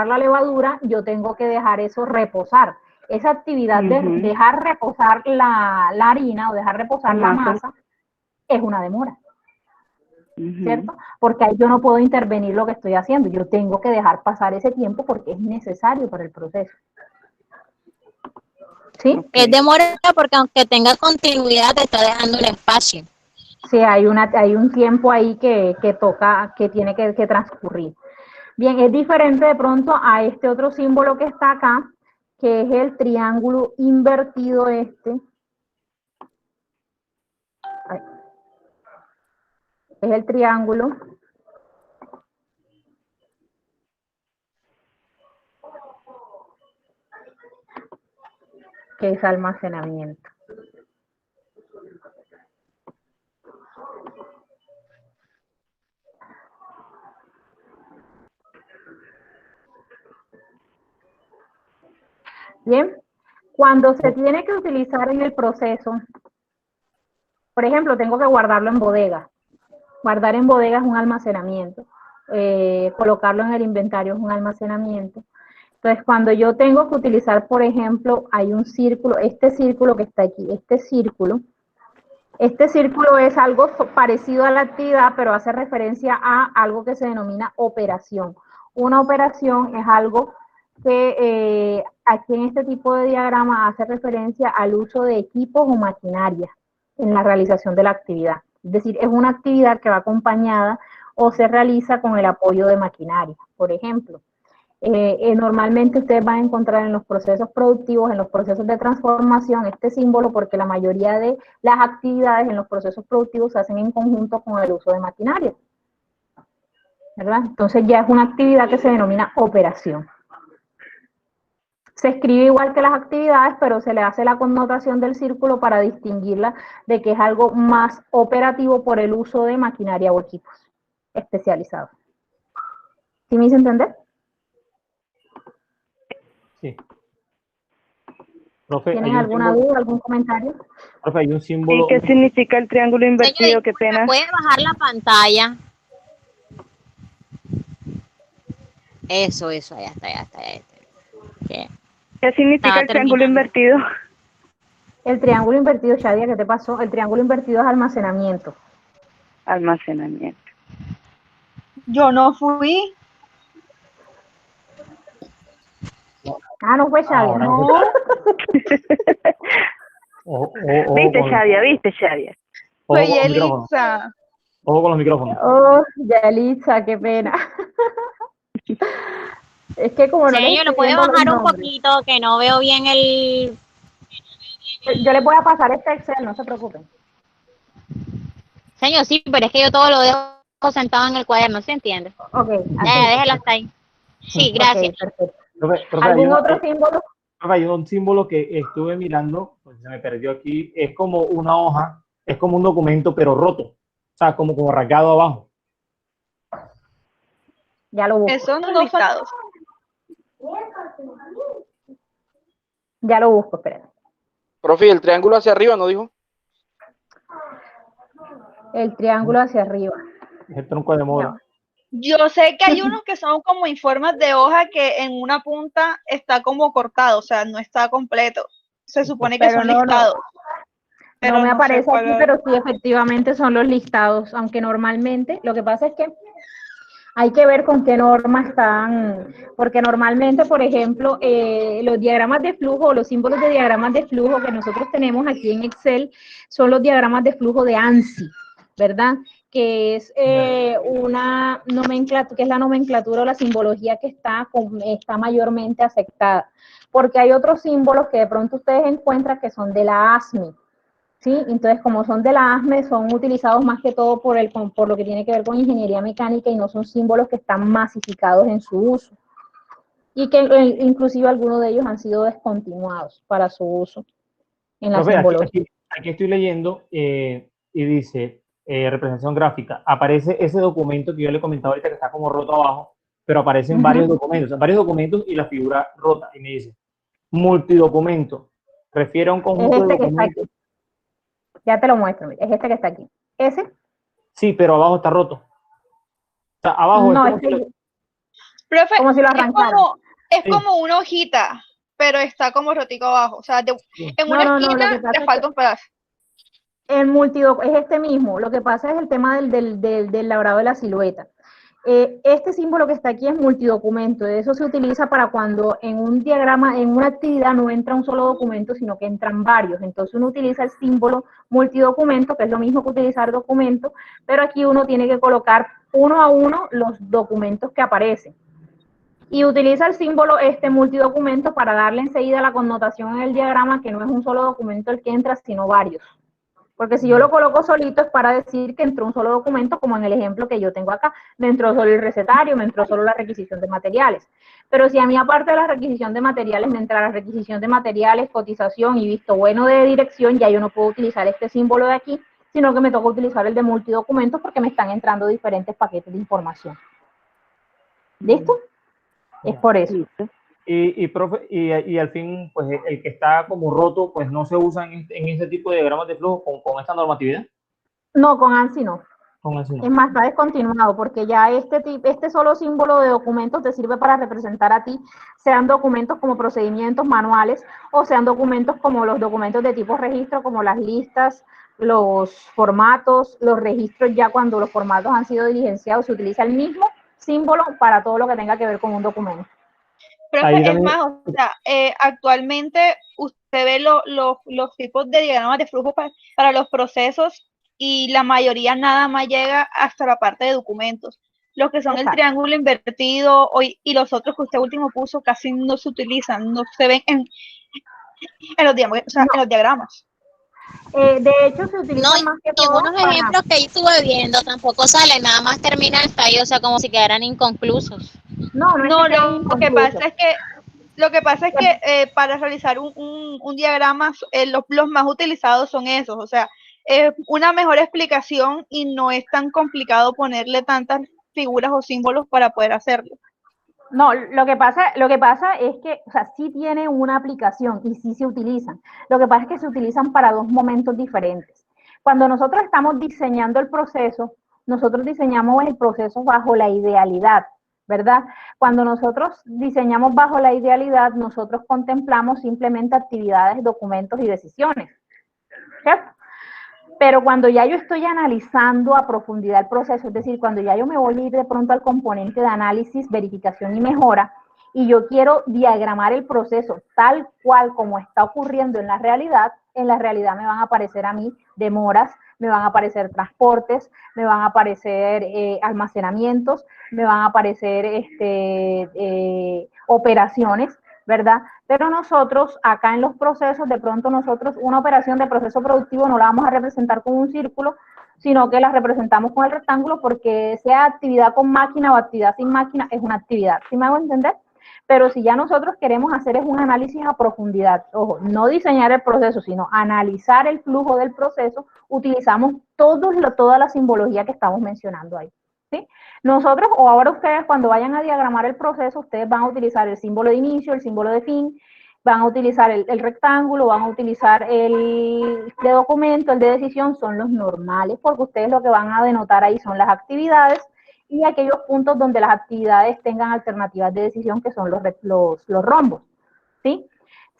la levadura, yo tengo que dejar eso reposar. Esa actividad de dejar reposar la harina o dejar reposar la masa es una demora, ¿cierto? Porque ahí yo no puedo intervenir lo que estoy haciendo, yo tengo que dejar pasar ese tiempo porque es necesario para el proceso. ¿Sí? Es demorada porque aunque tenga continuidad, te está dejando un espacio. Sí, hay un tiempo ahí que tiene que transcurrir. Bien, es diferente de pronto a este otro símbolo que está acá, que es el triángulo invertido este. Es el triángulo que es almacenamiento. Bien, cuando se tiene que utilizar en el proceso, por ejemplo, tengo que guardarlo en bodega. Guardar en bodega es un almacenamiento. Colocarlo en el inventario es un almacenamiento. Entonces, cuando yo tengo que utilizar, por ejemplo, hay un círculo, este círculo que está aquí, este círculo es algo parecido a la actividad, pero hace referencia a algo que se denomina operación. Una operación es algo que aquí en este tipo de diagrama hace referencia al uso de equipos o maquinaria en la realización de la actividad. Es decir, es una actividad que va acompañada o se realiza con el apoyo de maquinaria. Por ejemplo, normalmente ustedes van a encontrar en los procesos productivos, en los procesos de transformación, este símbolo porque la mayoría de las actividades en los procesos productivos se hacen en conjunto con el uso de maquinaria, ¿verdad? Entonces ya es una actividad que se denomina operación. Se escribe igual que las actividades, pero se le hace la connotación del círculo para distinguirla de que es algo más operativo por el uso de maquinaria o equipos especializados. ¿Sí me hice entender? Sí. Profe, ¿Tienen alguna duda, algún comentario? Profe, hay un símbolo. ¿Y qué significa el triángulo invertido? Qué pena. ¿Puede bajar la pantalla? Eso, ya está. ¿Qué significa el triángulo invertido? El triángulo invertido, Shadia, ¿qué te pasó? El triángulo invertido es almacenamiento. Almacenamiento. Yo no fui. No fue Shadia. No. ¿Viste, Shadia? Fue Yelitza. Ojo con los micrófonos. Oh, Yelitza, qué pena. Es que como no le Señor, ¿lo puede bajar un poquito? Que no veo bien el... Yo le voy a pasar este Excel, no se preocupen. Señor, sí, pero es que yo todo lo dejo sentado en el cuaderno, ¿se entiende? Ok. Déjelo hasta ahí. Sí, gracias. Okay, perfecto. Profe, ¿Algún otro símbolo? Profe, hay un símbolo que estuve mirando, pues se me perdió aquí, es como una hoja, es como un documento, pero roto. O sea, como rasgado abajo. Ya lo busco. Esos no listados. Ya lo busco, esperen. Profe, el triángulo hacia arriba, ¿no dijo? El triángulo hacia arriba. Es el tronco de moda. Yo sé que hay unos que son como informes de hoja que en una punta está como cortado, o sea, no está completo. Se supone que son listados. Pero no me aparece aquí, pero sí, efectivamente son los listados, aunque normalmente, lo que pasa es que hay que ver con qué norma están, porque normalmente, por ejemplo, los diagramas de flujo o los símbolos de diagramas de flujo que nosotros tenemos aquí en Excel son los diagramas de flujo de ANSI, ¿verdad? Que es una nomenclatura, que es la nomenclatura o la simbología que está mayormente aceptada, porque hay otros símbolos que de pronto ustedes encuentran que son de la ASME, ¿sí? Entonces, como son de la ASME, son utilizados más que todo por lo que tiene que ver con ingeniería mecánica y no son símbolos que están masificados en su uso. Y que inclusive algunos de ellos han sido descontinuados para su uso en la simbología. Aquí estoy leyendo y dice, representación gráfica, aparece ese documento que yo le comentaba ahorita que está como roto abajo, pero aparecen varios documentos y la figura rota. Y me dice, multidocumento, refiere a un conjunto de documentos. Ya te lo muestro, es este que está aquí. ¿Ese? Sí, pero abajo está roto. O sea, abajo no, Profe, como si lo arrancaran. Es como una hojita, pero está como rotico abajo. O sea, en una esquina le falta un pedazo. El multidoc es este mismo. Lo que pasa es el tema del labrado de la silueta. Este símbolo que está aquí es multidocumento. Eso se utiliza para cuando en un diagrama, en una actividad no entra un solo documento, sino que entran varios. Entonces uno utiliza el símbolo multidocumento, que es lo mismo que utilizar documento, pero aquí uno tiene que colocar uno a uno los documentos que aparecen. Y utiliza el símbolo multidocumento para darle enseguida la connotación en el diagrama que no es un solo documento el que entra, sino varios. Porque si yo lo coloco solito es para decir que entró un solo documento, como en el ejemplo que yo tengo acá. Me entró solo el recetario, me entró solo la requisición de materiales. Pero si a mí, aparte de la requisición de materiales, me entra la requisición de materiales, cotización y visto bueno de dirección, ya yo no puedo utilizar este símbolo de aquí, sino que me toca utilizar el de multidocumentos porque me están entrando diferentes paquetes de información. ¿Listo? Es por eso. Profe, y al fin, pues el que está como roto, pues no se usa en ese tipo de diagramas de flujo con esta normatividad. No, con ANSI no. Con ANSI no. Es más, está descontinuado porque ya este solo símbolo de documentos te sirve para representar a ti, sean documentos como procedimientos manuales o sean documentos como los documentos de tipo registro, como las listas, los formatos, los registros. Ya cuando los formatos han sido diligenciados, se utiliza el mismo símbolo para todo lo que tenga que ver con un documento. Profe, es más, o sea, actualmente usted ve los tipos de diagramas de flujo para los procesos y la mayoría nada más llega hasta la parte de documentos. Los que son el triángulo invertido y los otros que usted último puso casi no se utilizan, no se ven en los diagramas, o sea, en los diagramas. De hecho, se utilizan más que todo. Algunos ejemplos que yo estuve viendo tampoco salen, nada más terminan ahí, o sea, como si quedaran inconclusos. No, lo que pasa es que para realizar un diagrama, los más utilizados son esos, o sea, una mejor explicación y no es tan complicado ponerle tantas figuras o símbolos para poder hacerlo. No, lo que pasa es que, o sea, sí tiene una aplicación y sí se utilizan. Lo que pasa es que se utilizan para dos momentos diferentes. Cuando nosotros estamos diseñando el proceso, nosotros diseñamos el proceso bajo la idealidad, ¿verdad? Cuando nosotros diseñamos bajo la idealidad, nosotros contemplamos simplemente actividades, documentos y decisiones, ¿cierto? Pero cuando ya yo estoy analizando a profundidad el proceso, es decir, cuando ya yo me voy a ir de pronto al componente de análisis, verificación y mejora, y yo quiero diagramar el proceso tal cual como está ocurriendo en la realidad me van a aparecer a mí demoras, me van a aparecer transportes, me van a aparecer almacenamientos, me van a aparecer operaciones, ¿verdad? Pero nosotros, acá en los procesos, de pronto nosotros una operación de proceso productivo no la vamos a representar con un círculo, sino que la representamos con el rectángulo porque sea actividad con máquina o actividad sin máquina, es una actividad. ¿Sí me hago entender? Pero si ya nosotros queremos hacer es un análisis a profundidad, ojo, no diseñar el proceso, sino analizar el flujo del proceso, utilizamos toda la simbología que estamos mencionando ahí. ¿Sí? Nosotros, o ahora ustedes cuando vayan a diagramar el proceso, ustedes van a utilizar el símbolo de inicio, el símbolo de fin, van a utilizar el rectángulo, van a utilizar el de documento, el de decisión, son los normales, porque ustedes lo que van a denotar ahí son las actividades y aquellos puntos donde las actividades tengan alternativas de decisión, que son los rombos, ¿sí?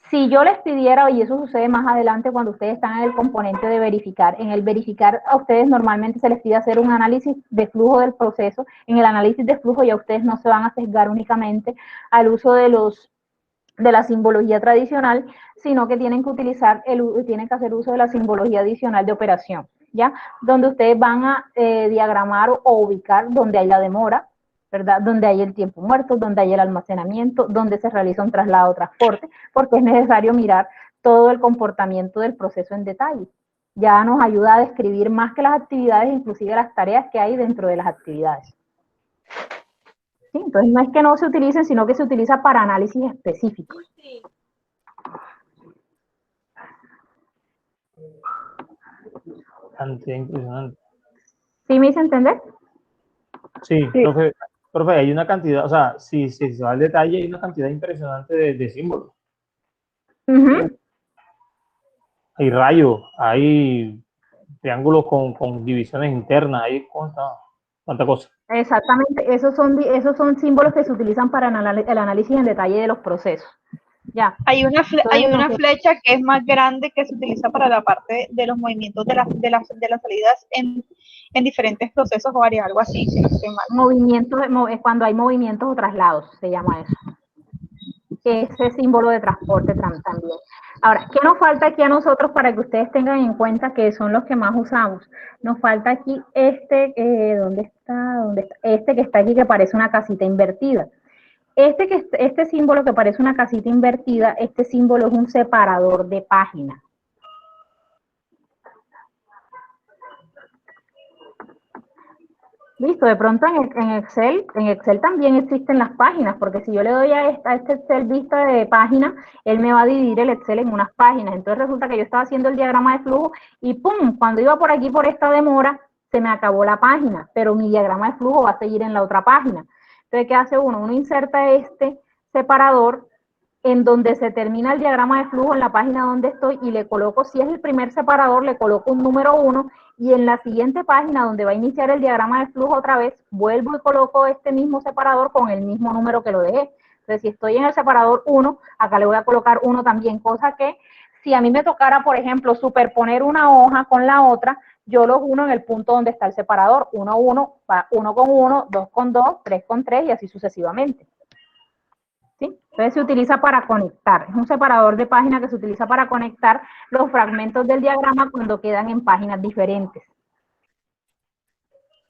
Si yo les pidiera, y eso sucede más adelante cuando ustedes están en el componente de verificar, en el verificar a ustedes normalmente se les pide hacer un análisis de flujo del proceso. En el análisis de flujo ya ustedes no se van a sesgar únicamente al uso de la simbología tradicional, sino que tienen que hacer uso de la simbología adicional de operación, ¿ya? Donde ustedes van a diagramar o ubicar donde hay la demora, ¿verdad? Donde hay el tiempo muerto, donde hay el almacenamiento, donde se realiza un traslado o transporte, porque es necesario mirar todo el comportamiento del proceso en detalle. Ya nos ayuda a describir más que las actividades, inclusive las tareas que hay dentro de las actividades. ¿Sí? Entonces no es que no se utilicen, sino que se utiliza para análisis específicos. Impresionante. ¿Sí me hice entender? Sí, profe, hay una cantidad, o sea, si se va al detalle, hay una cantidad impresionante de símbolos. Hay rayos, hay triángulos con divisiones internas, hay cuánta cosa. Exactamente, esos son símbolos que se utilizan para el análisis en detalle de los procesos. Ya. Hay una flecha que es más grande que se utiliza para la parte de los movimientos de las salidas en diferentes procesos o áreas, algo así, si no estoy mal. Movimientos, es cuando hay movimientos o traslados, se llama eso. Ese símbolo de transporte también. Ahora, ¿qué nos falta aquí a nosotros para que ustedes tengan en cuenta que son los que más usamos? Nos falta aquí ¿dónde está? Este que está aquí, que parece una casita invertida. Este símbolo que parece una casita invertida, este símbolo es un separador de página. Listo, de pronto en Excel también existen las páginas, porque si yo le doy a este Excel vista de página, él me va a dividir el Excel en unas páginas. Entonces resulta que yo estaba haciendo el diagrama de flujo y ¡pum! Cuando iba por aquí por esta demora, se me acabó la página, pero mi diagrama de flujo va a seguir en la otra página. Entonces, ¿qué hace uno? Uno inserta este separador en donde se termina el diagrama de flujo en la página donde estoy y le coloco, si es el primer separador, le coloco un número 1 y en la siguiente página donde va a iniciar el diagrama de flujo otra vez, vuelvo y coloco este mismo separador con el mismo número que lo dejé. Entonces, si estoy en el separador 1, acá le voy a colocar 1 también, cosa que si a mí me tocara, por ejemplo, superponer una hoja con la otra, yo los uno en el punto donde está el separador, 1, 1, 1 con 1, 2 con 2, 3 con 3 y así sucesivamente. ¿Sí? Entonces se utiliza para conectar, es un separador de página que se utiliza para conectar los fragmentos del diagrama cuando quedan en páginas diferentes.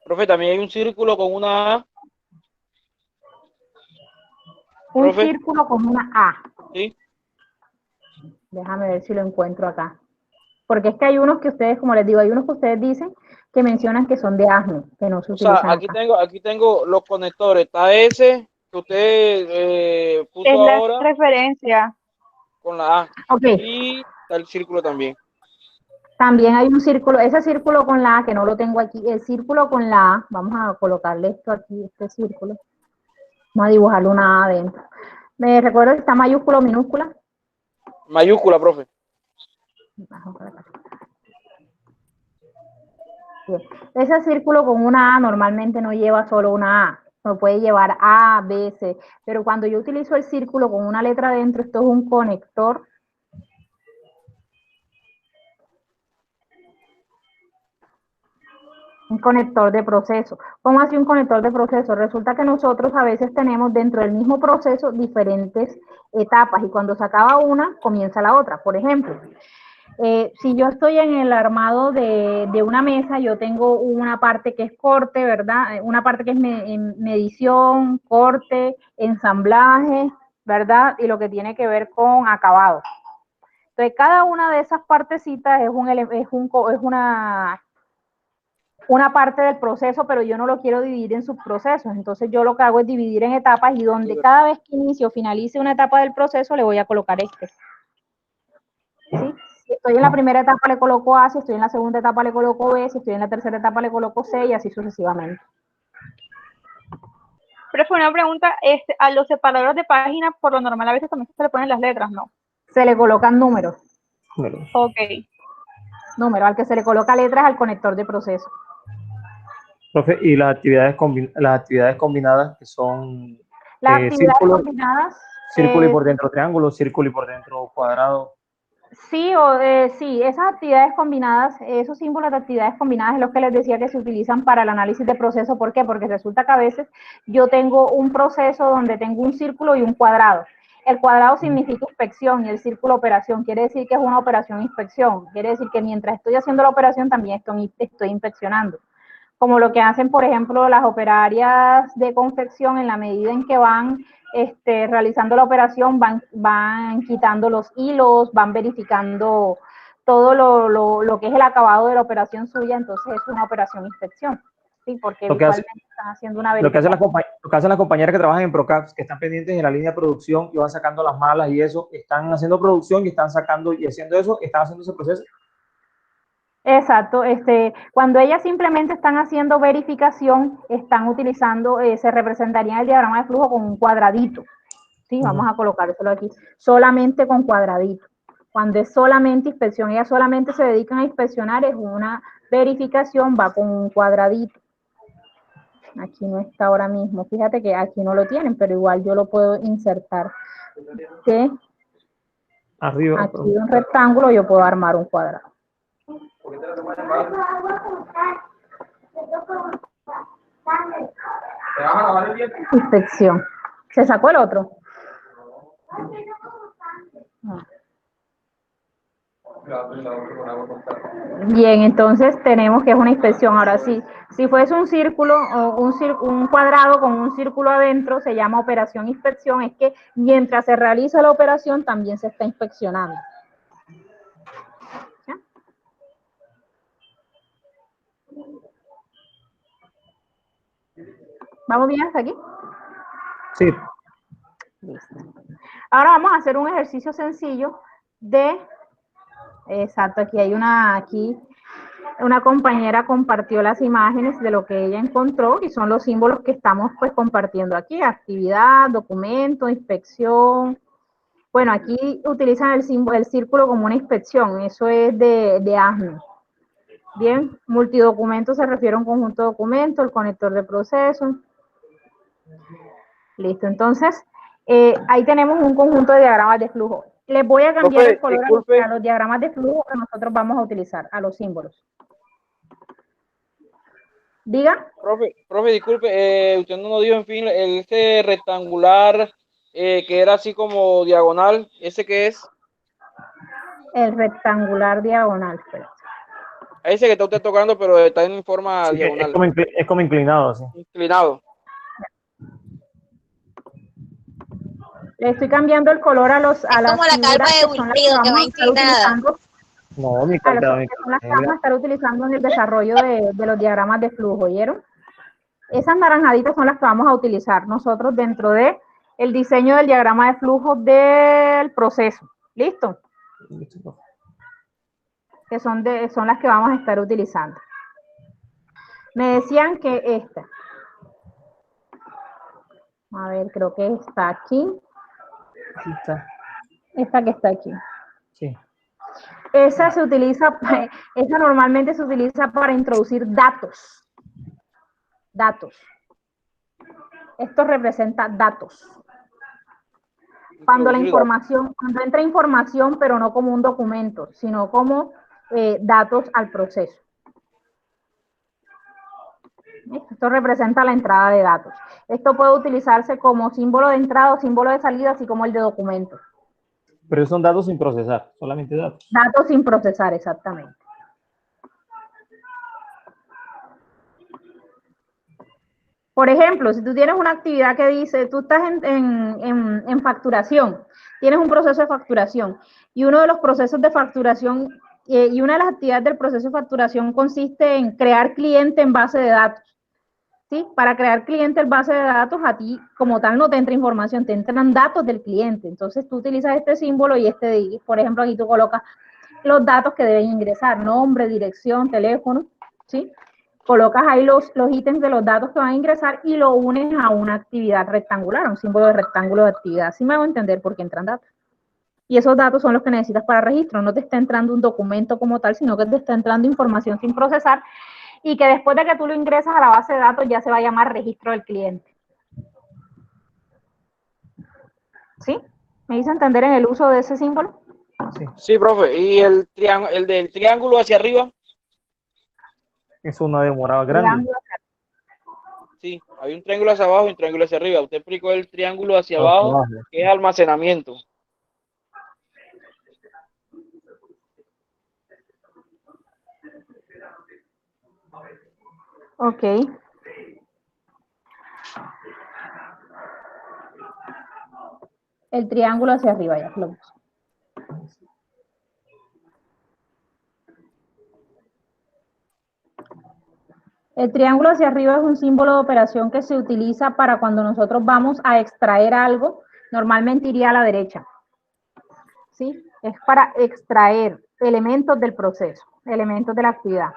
Profe, también hay un círculo con una A. Un círculo con una A. Sí. Déjame ver si lo encuentro acá. Porque es que hay unos que ustedes, como les digo, hay unos que ustedes dicen que mencionan que son de ASME, que no se utilizan. O sea, aquí tengo los conectores. Está ese que usted puso es la ahora. Referencia. Con la A. Okay. Y está el círculo también. También hay un círculo, ese círculo con la A, que no lo tengo aquí, el círculo con la A, vamos a colocarle esto aquí, este círculo. Vamos a dibujarle una A adentro. ¿Me recuerdo que está mayúscula o minúscula? Mayúscula, profe. Bien. Ese círculo con una A normalmente no lleva solo una A, no puede llevar A, B, C, pero cuando yo utilizo el círculo con una letra adentro, esto es un conector. Un conector de proceso. ¿Cómo hace un conector de proceso? Resulta que nosotros a veces tenemos dentro del mismo proceso diferentes etapas y cuando se acaba una, comienza la otra. Por ejemplo, si yo estoy en el armado de una mesa, yo tengo una parte que es corte, ¿verdad? Una parte que es medición, corte, ensamblaje, ¿verdad? Y lo que tiene que ver con acabado. Entonces, cada una de esas partecitas es una parte del proceso, pero yo no lo quiero dividir en subprocesos. Entonces, yo lo que hago es dividir en etapas y donde cada vez que inicie o finalice una etapa del proceso, le voy a colocar este. ¿Sí? Si estoy en la primera etapa le coloco A, si estoy en la segunda etapa le coloco B, si estoy en la tercera etapa le coloco C y así sucesivamente. Pero fue una pregunta, a los separadores de páginas por lo normal a veces también se le ponen las letras, ¿no? Se le colocan números. Ok. Número, al que se le coloca letras al conector de proceso. Profe, y las actividades combinadas que son las actividades círculo, combinadas, círculo y por dentro triángulo, círculo y por dentro cuadrado. Sí, sí, esas actividades combinadas, esos símbolos de actividades combinadas es lo que les decía que se utilizan para el análisis de proceso. ¿Por qué? Porque resulta que a veces yo tengo un proceso donde tengo un círculo y un cuadrado. El cuadrado significa inspección y el círculo operación. Quiere decir que es una operación inspección. Quiere decir que mientras estoy haciendo la operación también estoy inspeccionando. Como lo que hacen, por ejemplo, las operarias de confección en la medida en que van realizando la operación, van quitando los hilos, van verificando todo lo que es el acabado de la operación suya, entonces es una operación inspección, ¿sí? Porque visualmente están haciendo una verificación. Lo que hacen las compañeras que trabajan en Procaps, que están pendientes en la línea de producción y van sacando las malas y eso, están haciendo producción y están sacando y haciendo eso, están haciendo ese proceso. Exacto, cuando ellas simplemente están haciendo verificación, están utilizando, se representaría en el diagrama de flujo con un cuadradito, ¿sí? Vamos a colocárselo aquí, solamente con cuadradito. Cuando es solamente inspección, ellas solamente se dedican a inspeccionar, es una verificación, va con un cuadradito. Aquí no está ahora mismo, fíjate que aquí no lo tienen, pero igual yo lo puedo insertar. ¿Sí? Arriba. Aquí un rectángulo yo puedo armar un cuadrado. Inspección. ¿Se sacó el otro? Bien, entonces tenemos que es una inspección. Ahora sí, si fuese un círculo o un cuadrado con un círculo adentro, se llama operación inspección. Es que mientras se realiza la operación, también se está inspeccionando. ¿Ya? ¿Vamos bien hasta aquí? Sí. Listo. Ahora vamos a hacer un ejercicio sencillo de... Exacto, aquí una compañera compartió las imágenes de lo que ella encontró y son los símbolos que estamos pues compartiendo aquí, actividad, documento, inspección. Bueno, aquí utilizan el círculo como una inspección, eso es de ASME. Bien, multidocumento se refiere a un conjunto de documentos, el conector de procesos. Listo, entonces ahí tenemos un conjunto de diagramas de flujo. Les voy a cambiar el color a los diagramas de flujo que nosotros vamos a utilizar, a los símbolos. Diga. Profe, disculpe, usted no nos dijo, en fin, ese rectangular que era así como diagonal, ¿ese qué es? El rectangular diagonal. Ese que está usted tocando, pero está en forma Sí, diagonal. es como inclinado, sí. Inclinado. Le estoy cambiando el color a las como la calva de Wilfrido, que va inclinada. No, mi son las que vamos a estar utilizando en el desarrollo de los diagramas de flujo, ¿oyeron? Esas naranjaditas son las que vamos a utilizar nosotros dentro de el diseño del diagrama de flujo del proceso. ¿Listo? Que son las que vamos a estar utilizando. Me decían que esta. A ver, creo que está aquí. Aquí está. Esta que está aquí. Sí. Esa se utiliza, esa normalmente se utiliza para introducir datos. Datos. Esto representa datos. Cuando entra información, pero no como un documento, sino como datos al proceso. Esto representa la entrada de datos. Esto puede utilizarse como símbolo de entrada o símbolo de salida, así como el de documento. Pero son datos sin procesar, solamente datos. Datos sin procesar, exactamente. Por ejemplo, si tú tienes una actividad que dice, tú estás en facturación, tienes un proceso de facturación, y uno de los procesos de facturación, y una de las actividades del proceso de facturación consiste en crear cliente en base de datos. ¿Sí? Para crear cliente en base de datos, a ti como tal no te entra información, te entran datos del cliente. Entonces tú utilizas este símbolo y por ejemplo, aquí tú colocas los datos que deben ingresar, nombre, dirección, teléfono, ¿sí? Colocas ahí los ítems de los datos que van a ingresar y lo unes a una actividad rectangular, a un símbolo de rectángulo de actividad. Así me hago entender por qué entran datos. Y esos datos son los que necesitas para registro. No te está entrando un documento como tal, sino que te está entrando información sin procesar y que después de que tú lo ingresas a la base de datos ya se va a llamar registro del cliente. ¿Sí? ¿Me hice entender en el uso de ese símbolo? Sí, profe. ¿Y el del triángulo hacia arriba? Es una demorada grande. Sí, hay un triángulo hacia abajo y un triángulo hacia arriba. Usted explicó el triángulo hacia abajo, que es almacenamiento. Ok. El triángulo hacia arriba, ya lo puse. El triángulo hacia arriba es un símbolo de operación que se utiliza para cuando nosotros vamos a extraer algo, normalmente iría a la derecha. ¿Sí? Es para extraer elementos del proceso, elementos de la actividad.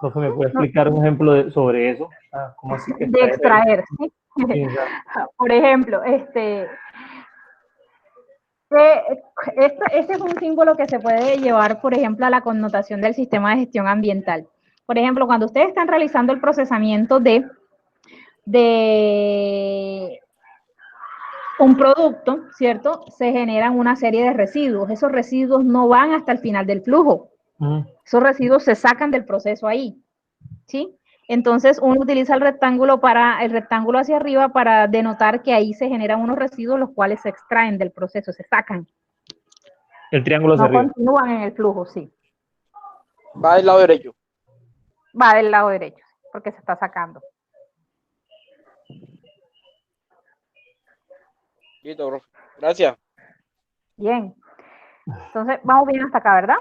Entonces, ¿me puede explicar un ejemplo sobre eso? ¿Cómo así que de extraer, ¿sí? Por ejemplo, este es un símbolo que se puede llevar, por ejemplo, a la connotación del sistema de gestión ambiental. Por ejemplo, cuando ustedes están realizando el procesamiento de un producto, ¿cierto? Se generan una serie de residuos. Esos residuos no van hasta el final del flujo, Esos residuos se sacan del proceso ahí, ¿sí? Entonces uno utiliza el rectángulo hacia arriba para denotar que ahí se generan unos residuos los cuales se extraen del proceso, se sacan. El triángulo hacia no arriba. Continúan en el flujo, sí. Va del lado derecho. Va del lado derecho, porque se está sacando. Listo, profe. Gracias. Bien. Entonces, vamos bien hasta acá, ¿verdad?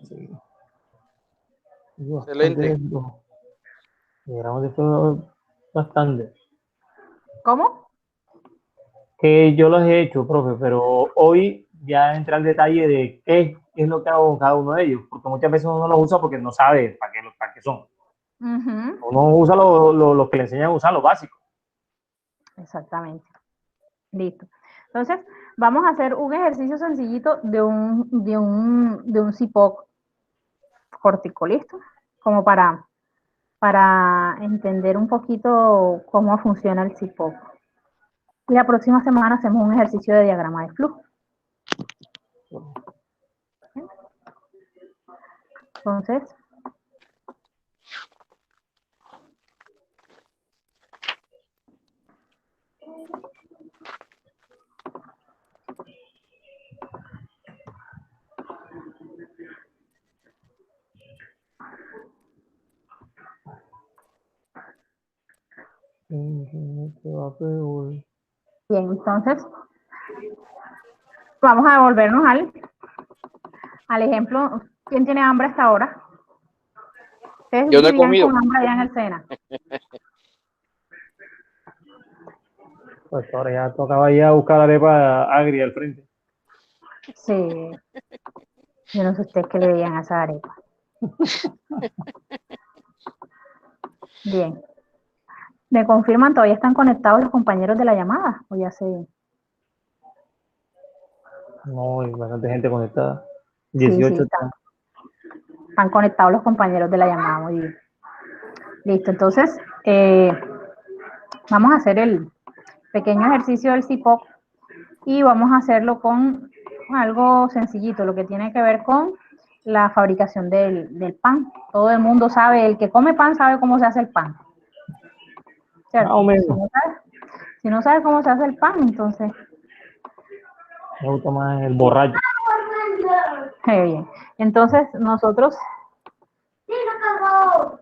Sí. Excelente. Llegamos después bastante. ¿Cómo? Que yo los he hecho, profe, pero hoy ya entré al detalle de qué es lo que hago con cada uno de ellos, porque muchas veces uno no los usa porque no sabe para qué son. Uno usa lo que le enseñan a usar, lo básico. Exactamente. Listo. Entonces, vamos a hacer un ejercicio sencillito de un CIPOC cortico, ¿listo? Como para entender un poquito cómo funciona el CIPOC. Y la próxima semana hacemos un ejercicio de diagrama de flujo. Entonces, bien, entonces vamos a devolvernos al ejemplo. ¿Quién tiene hambre hasta ahora? Ustedes Yo no he comido. con hambre allá en el Sena. Pues ahora ya tocaba ya buscar la arepa agria al frente. Sí. Yo no sé ustedes qué le veían a esa arepa. Bien. ¿Me confirman? ¿Todavía están conectados los compañeros de la llamada? ¿O ya se...? No, hay bastante gente conectada. Sí, 18 están conectados los compañeros de la llamada. Muy bien. Listo, entonces vamos a hacer el pequeño ejercicio del CIPOC y vamos a hacerlo con algo sencillito, lo que tiene que ver con la fabricación del pan. Todo el mundo sabe, el que come pan sabe cómo se hace el pan. ¿Cierto? Si no sabe cómo se hace el pan, entonces... Me gusta más el borracho. Bien. Entonces, nosotros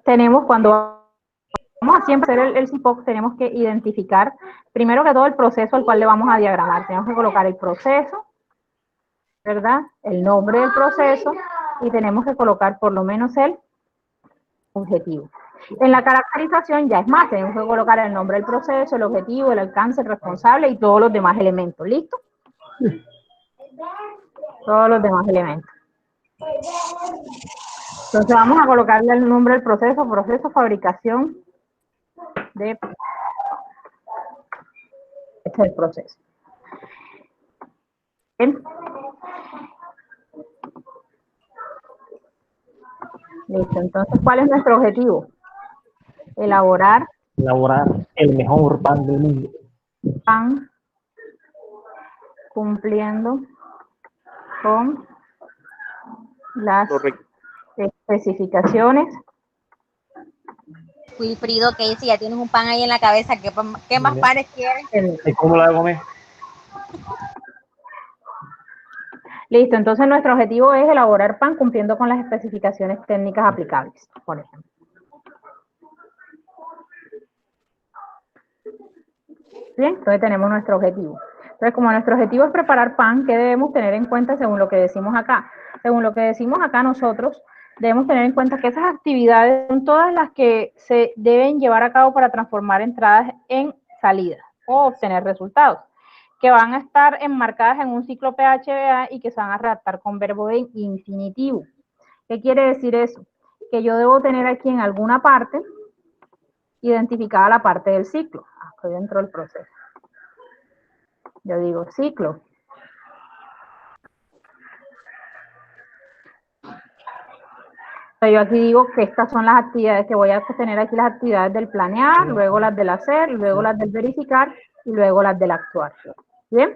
tenemos, cuando vamos a siempre hacer el CIPOC, tenemos que identificar, primero que todo, el proceso al cual le vamos a diagramar. Tenemos que colocar el proceso, ¿verdad? El nombre del proceso, y tenemos que colocar por lo menos el objetivo. En la caracterización ya es más, tenemos que colocar el nombre del proceso, el objetivo, el alcance, el responsable y todos los demás elementos. ¿Listo? Todos los demás elementos. Entonces vamos a colocarle el nombre del proceso, fabricación de... Este es el proceso. Bien. Listo, entonces, ¿cuál es nuestro objetivo? Elaborar el mejor pan del mundo. Pan cumpliendo con las especificaciones. Wilfrido, que dice, ya tienes un pan ahí en la cabeza, ¿qué más panes quieres? ¿Y cómo la voy a comer? Listo, entonces nuestro objetivo es elaborar pan cumpliendo con las especificaciones técnicas aplicables, por ejemplo. Bien, entonces tenemos nuestro objetivo. Entonces, como nuestro objetivo es preparar pan, ¿qué debemos tener en cuenta según lo que decimos acá? Según lo que decimos acá nosotros, debemos tener en cuenta que esas actividades son todas las que se deben llevar a cabo para transformar entradas en salidas o obtener resultados, que van a estar enmarcadas en un ciclo PHBA y que se van a redactar con verbo de infinitivo. ¿Qué quiere decir eso? Que yo debo tener aquí en alguna parte identificada la parte del ciclo. Estoy dentro del proceso. Yo digo ciclo. Yo aquí digo que estas son las actividades que voy a tener aquí, las actividades del planear, luego las del hacer, luego las del verificar y luego las del actuar. ¿Bien?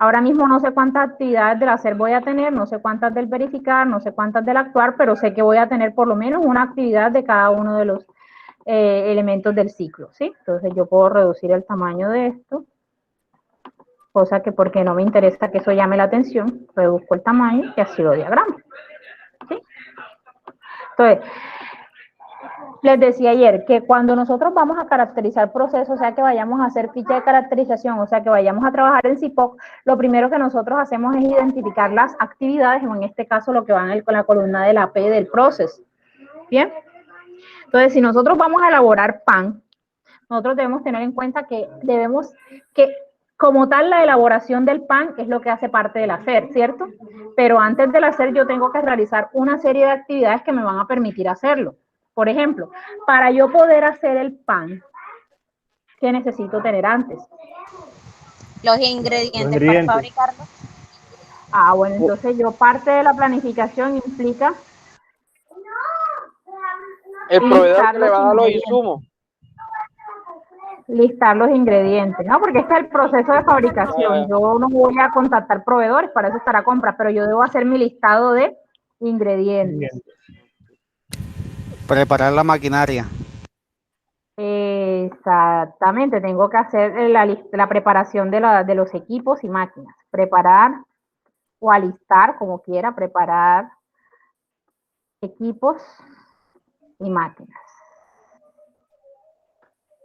Ahora mismo no sé cuántas actividades del hacer voy a tener, no sé cuántas del verificar, no sé cuántas del actuar, pero sé que voy a tener por lo menos una actividad de cada uno de los elementos del ciclo, ¿sí? Entonces yo puedo reducir el tamaño de esto, cosa que porque no me interesa que eso llame la atención, reduzco el tamaño y así lo diagramo, ¿sí? Entonces, les decía ayer que cuando nosotros vamos a caracterizar procesos, o sea que vayamos a hacer ficha de caracterización, o sea que vayamos a trabajar en CIPOC, lo primero que nosotros hacemos es identificar las actividades, o en este caso lo que va con la columna de la P del proceso. ¿Bien? Entonces, si nosotros vamos a elaborar pan, nosotros debemos tener en cuenta que como tal la elaboración del pan es lo que hace parte del hacer, ¿cierto? Pero antes del hacer yo tengo que realizar una serie de actividades que me van a permitir hacerlo. Por ejemplo, para yo poder hacer el pan, ¿qué necesito tener antes? Los ingredientes para fabricarlo. Ah, bueno, entonces yo parte de la planificación implica el proveedor que le va a dar los insumos. Listar los ingredientes, ¿no? Porque este es el proceso de fabricación. Yo no voy a contactar proveedores, para eso estará compra, pero yo debo hacer mi listado de ingredientes. Preparar la maquinaria. Exactamente, tengo que hacer la preparación de los equipos y máquinas. Preparar o alistar, como quiera, preparar equipos y máquinas.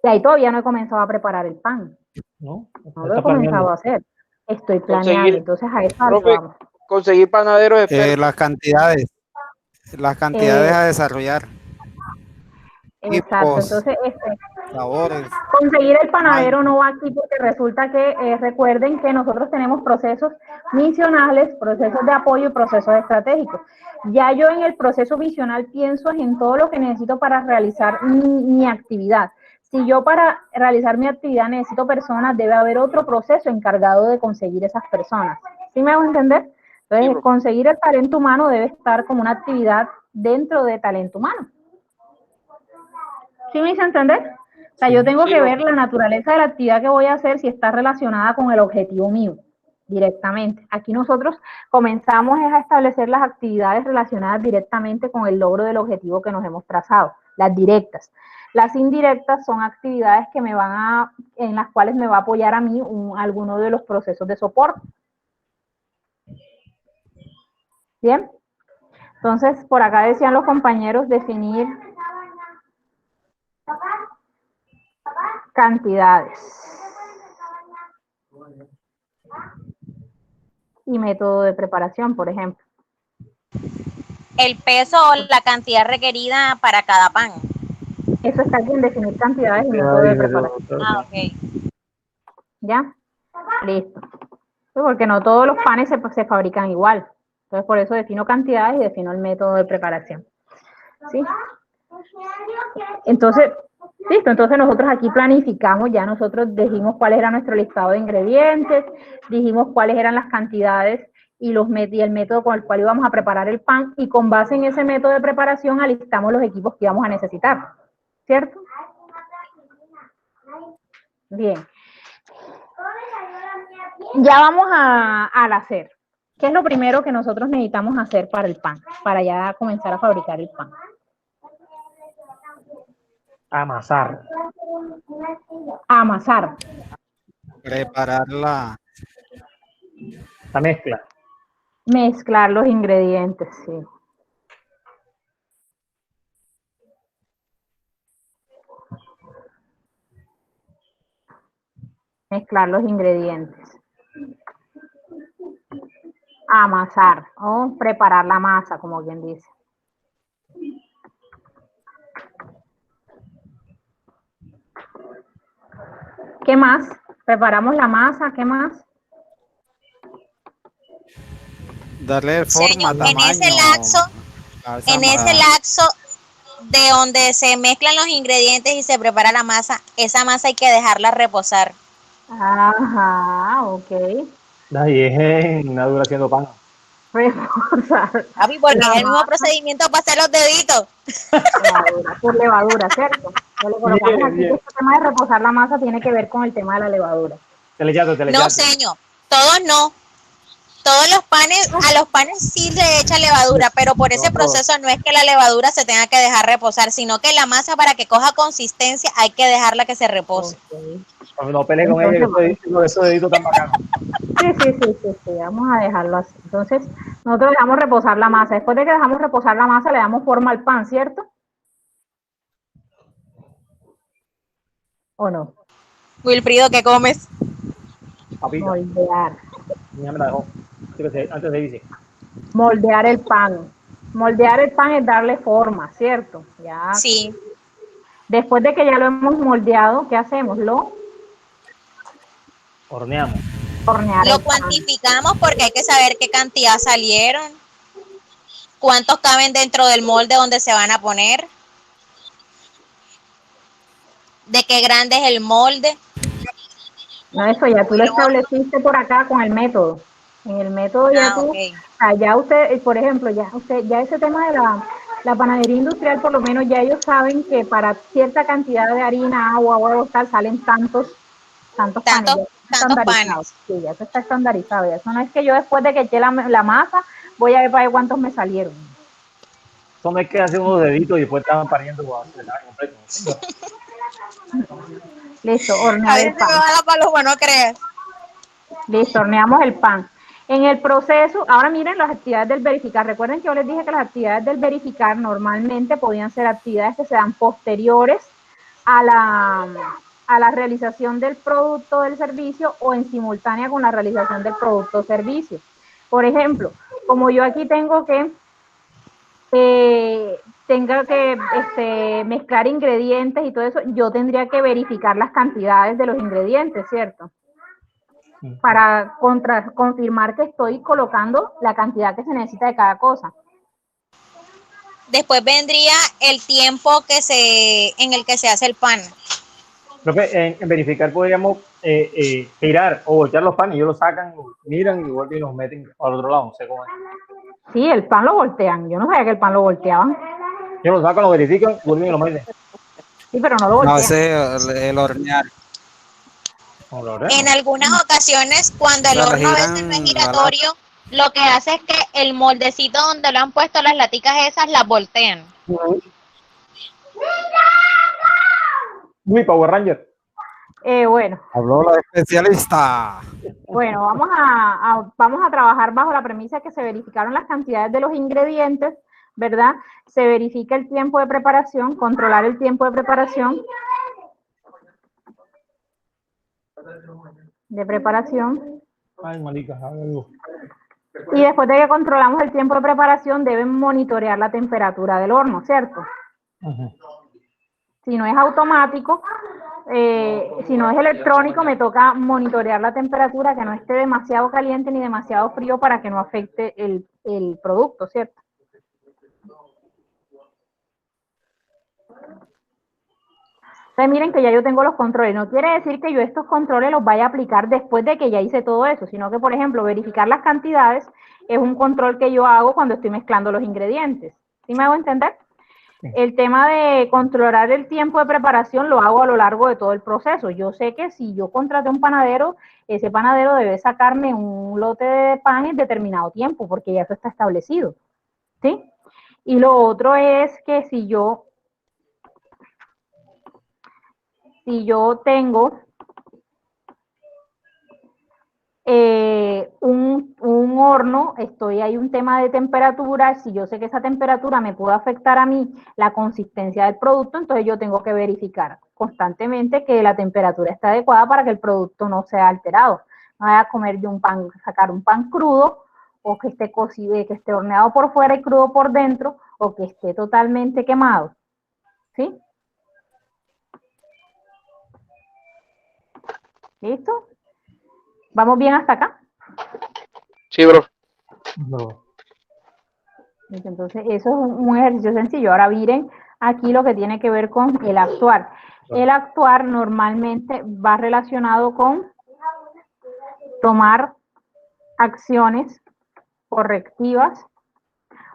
Y ahí todavía no he comenzado a preparar el pan. No lo he comenzado a hacer. Estoy planeando, entonces a eso vamos. Conseguir panaderos las cantidades a desarrollar. Exacto, entonces sabores. Conseguir el panadero no va aquí porque resulta que recuerden que nosotros tenemos procesos misionales, procesos de apoyo y procesos estratégicos. Ya yo en el proceso misional pienso en todo lo que necesito para realizar mi actividad. Si yo para realizar mi actividad necesito personas, debe haber otro proceso encargado de conseguir esas personas. ¿Sí me hago entender? Entonces, conseguir el talento humano debe estar como una actividad dentro de talento humano. ¿Sí me hice entender? O sea, yo tengo que ver la naturaleza de la actividad que voy a hacer si está relacionada con el objetivo mío directamente. Aquí nosotros comenzamos a establecer las actividades relacionadas directamente con el logro del objetivo que nos hemos trazado, las directas. Las indirectas son actividades que en las cuales me va a apoyar a mí alguno de los procesos de soporte. ¿Bien? Entonces, por acá decían los compañeros definir cantidades y método de preparación, por ejemplo. El peso o la cantidad requerida para cada pan. Eso está aquí en definir cantidades y método de preparación. Ah, ok. ¿Ya? Listo. Porque no todos los panes se fabrican igual. Entonces, por eso defino cantidades y defino el método de preparación. ¿Sí? Entonces, listo. Entonces, nosotros aquí planificamos, ya nosotros dijimos cuál era nuestro listado de ingredientes, dijimos cuáles eran las cantidades y el método con el cual íbamos a preparar el pan, y con base en ese método de preparación alistamos los equipos que íbamos a necesitar. ¿Cierto? Bien. Ya vamos al hacer. ¿Qué es lo primero que nosotros necesitamos hacer para el pan? Para ya comenzar a fabricar el pan. Amasar. Amasar. Preparar la mezcla. Mezclar los ingredientes, sí. Mezclar los ingredientes. Amasar o preparar la masa, como bien dice. ¿Qué más? Preparamos la masa, ¿qué más? Darle forma, tamaño. En ese lapso de donde se mezclan los ingredientes y se prepara la masa, esa masa hay que dejarla reposar. Ajá, ok. Ahí es en la dura haciendo pan. Reposar. Papi, porque es el mismo procedimiento para hacer los deditos. Por levadura, ¿cierto? Yo le colocamos aquí que este tema de reposar la masa tiene que ver con el tema de la levadura. No, señor. Todos no. Todos los panes, a los panes sí le echan levadura, pero por ese proceso no es que la levadura se tenga que dejar reposar, sino que la masa para que coja consistencia hay que dejarla que se repose. No pelees con ella, que esos deditos tan bacanos. Sí, vamos a dejarlo así. Entonces, nosotros dejamos reposar la masa. Después de que dejamos reposar la masa, le damos forma al pan, ¿cierto? ¿O no? Wilfrido, ¿qué comes? Papita. Moldear. Ya me la dejó. Antes de irse. Moldear el pan. Moldear el pan es darle forma, ¿cierto? Ya. Sí. Después de que ya lo hemos moldeado, ¿qué hacemos? Lo horneamos. Lo cuantificamos porque hay que saber qué cantidad salieron, cuántos caben dentro del molde donde se van a poner, de qué grande es el molde. No, eso ya tú lo estableciste por acá con el método. En el método ya tú, Okay. ya usted, por ejemplo, ya ese tema de la panadería industrial, por lo menos ya ellos saben que para cierta cantidad de harina, agua, huevo, tal, salen tantos panes. Sí, ya eso está estandarizado. Ya eso no es que yo después de que eché la masa, voy a ver para ver cuántos me salieron. Eso no es que hacer unos deditos y después estaban pariendo completo. Listo, hornear el pan. No crees. Listo, horneamos el pan. En el proceso, ahora miren las actividades del verificar. Recuerden que yo les dije que las actividades del verificar normalmente podían ser actividades que se dan posteriores a la realización del producto o del servicio o en simultánea con la realización del producto o servicio. Por ejemplo, como yo aquí tengo que mezclar ingredientes y todo eso, yo tendría que verificar las cantidades de los ingredientes, ¿cierto? Para confirmar que estoy colocando la cantidad que se necesita de cada cosa. Después vendría el tiempo en el que se hace el pan. Profe, en verificar podríamos girar o voltear los panes, ellos los sacan, miran y vuelven y los meten al otro lado, no sé cómo es. Sí, el pan lo voltean. Yo no sabía que el pan lo volteaban. Ellos lo sacan, lo verifican, vuelven y lo meten. Sí, pero no lo voltean. No, ese es el hornear. En algunas ocasiones, cuando el horno a veces no es giratorio, lo que hace es que el moldecito donde lo han puesto las laticas esas las voltean. Uy, Power Ranger. Bueno. Habló la especialista. Bueno, vamos a trabajar bajo la premisa que se verificaron las cantidades de los ingredientes, ¿verdad? Se verifica el tiempo de preparación, controlar el tiempo de preparación. Ay, marica, y después de que controlamos el tiempo de preparación, deben monitorear la temperatura del horno, ¿cierto? Si no es automático, si no es electrónico, me toca monitorear la temperatura, que no esté demasiado caliente ni demasiado frío para que no afecte el producto, ¿cierto? Entonces miren que ya yo tengo los controles. No quiere decir que yo estos controles los vaya a aplicar después de que ya hice todo eso, sino que, por ejemplo, verificar las cantidades es un control que yo hago cuando estoy mezclando los ingredientes. ¿Sí me hago entender? El tema de controlar el tiempo de preparación lo hago a lo largo de todo el proceso. Yo sé que si yo contraté un panadero, ese panadero debe sacarme un lote de pan en determinado tiempo, porque ya eso está establecido, ¿sí? Y lo otro es que si yo tengo un horno, hay un tema de temperatura, si yo sé que esa temperatura me puede afectar a mí la consistencia del producto, entonces yo tengo que verificar constantemente que la temperatura está adecuada para que el producto no sea alterado. No vaya a comer yo sacar un pan crudo, o que esté cocido, que esté horneado por fuera y crudo por dentro, o que esté totalmente quemado, ¿sí? ¿Listo? ¿Vamos bien hasta acá? Sí, bro. Entonces, eso es un ejercicio sencillo. Ahora miren aquí lo que tiene que ver con el actuar. El actuar normalmente va relacionado con tomar acciones correctivas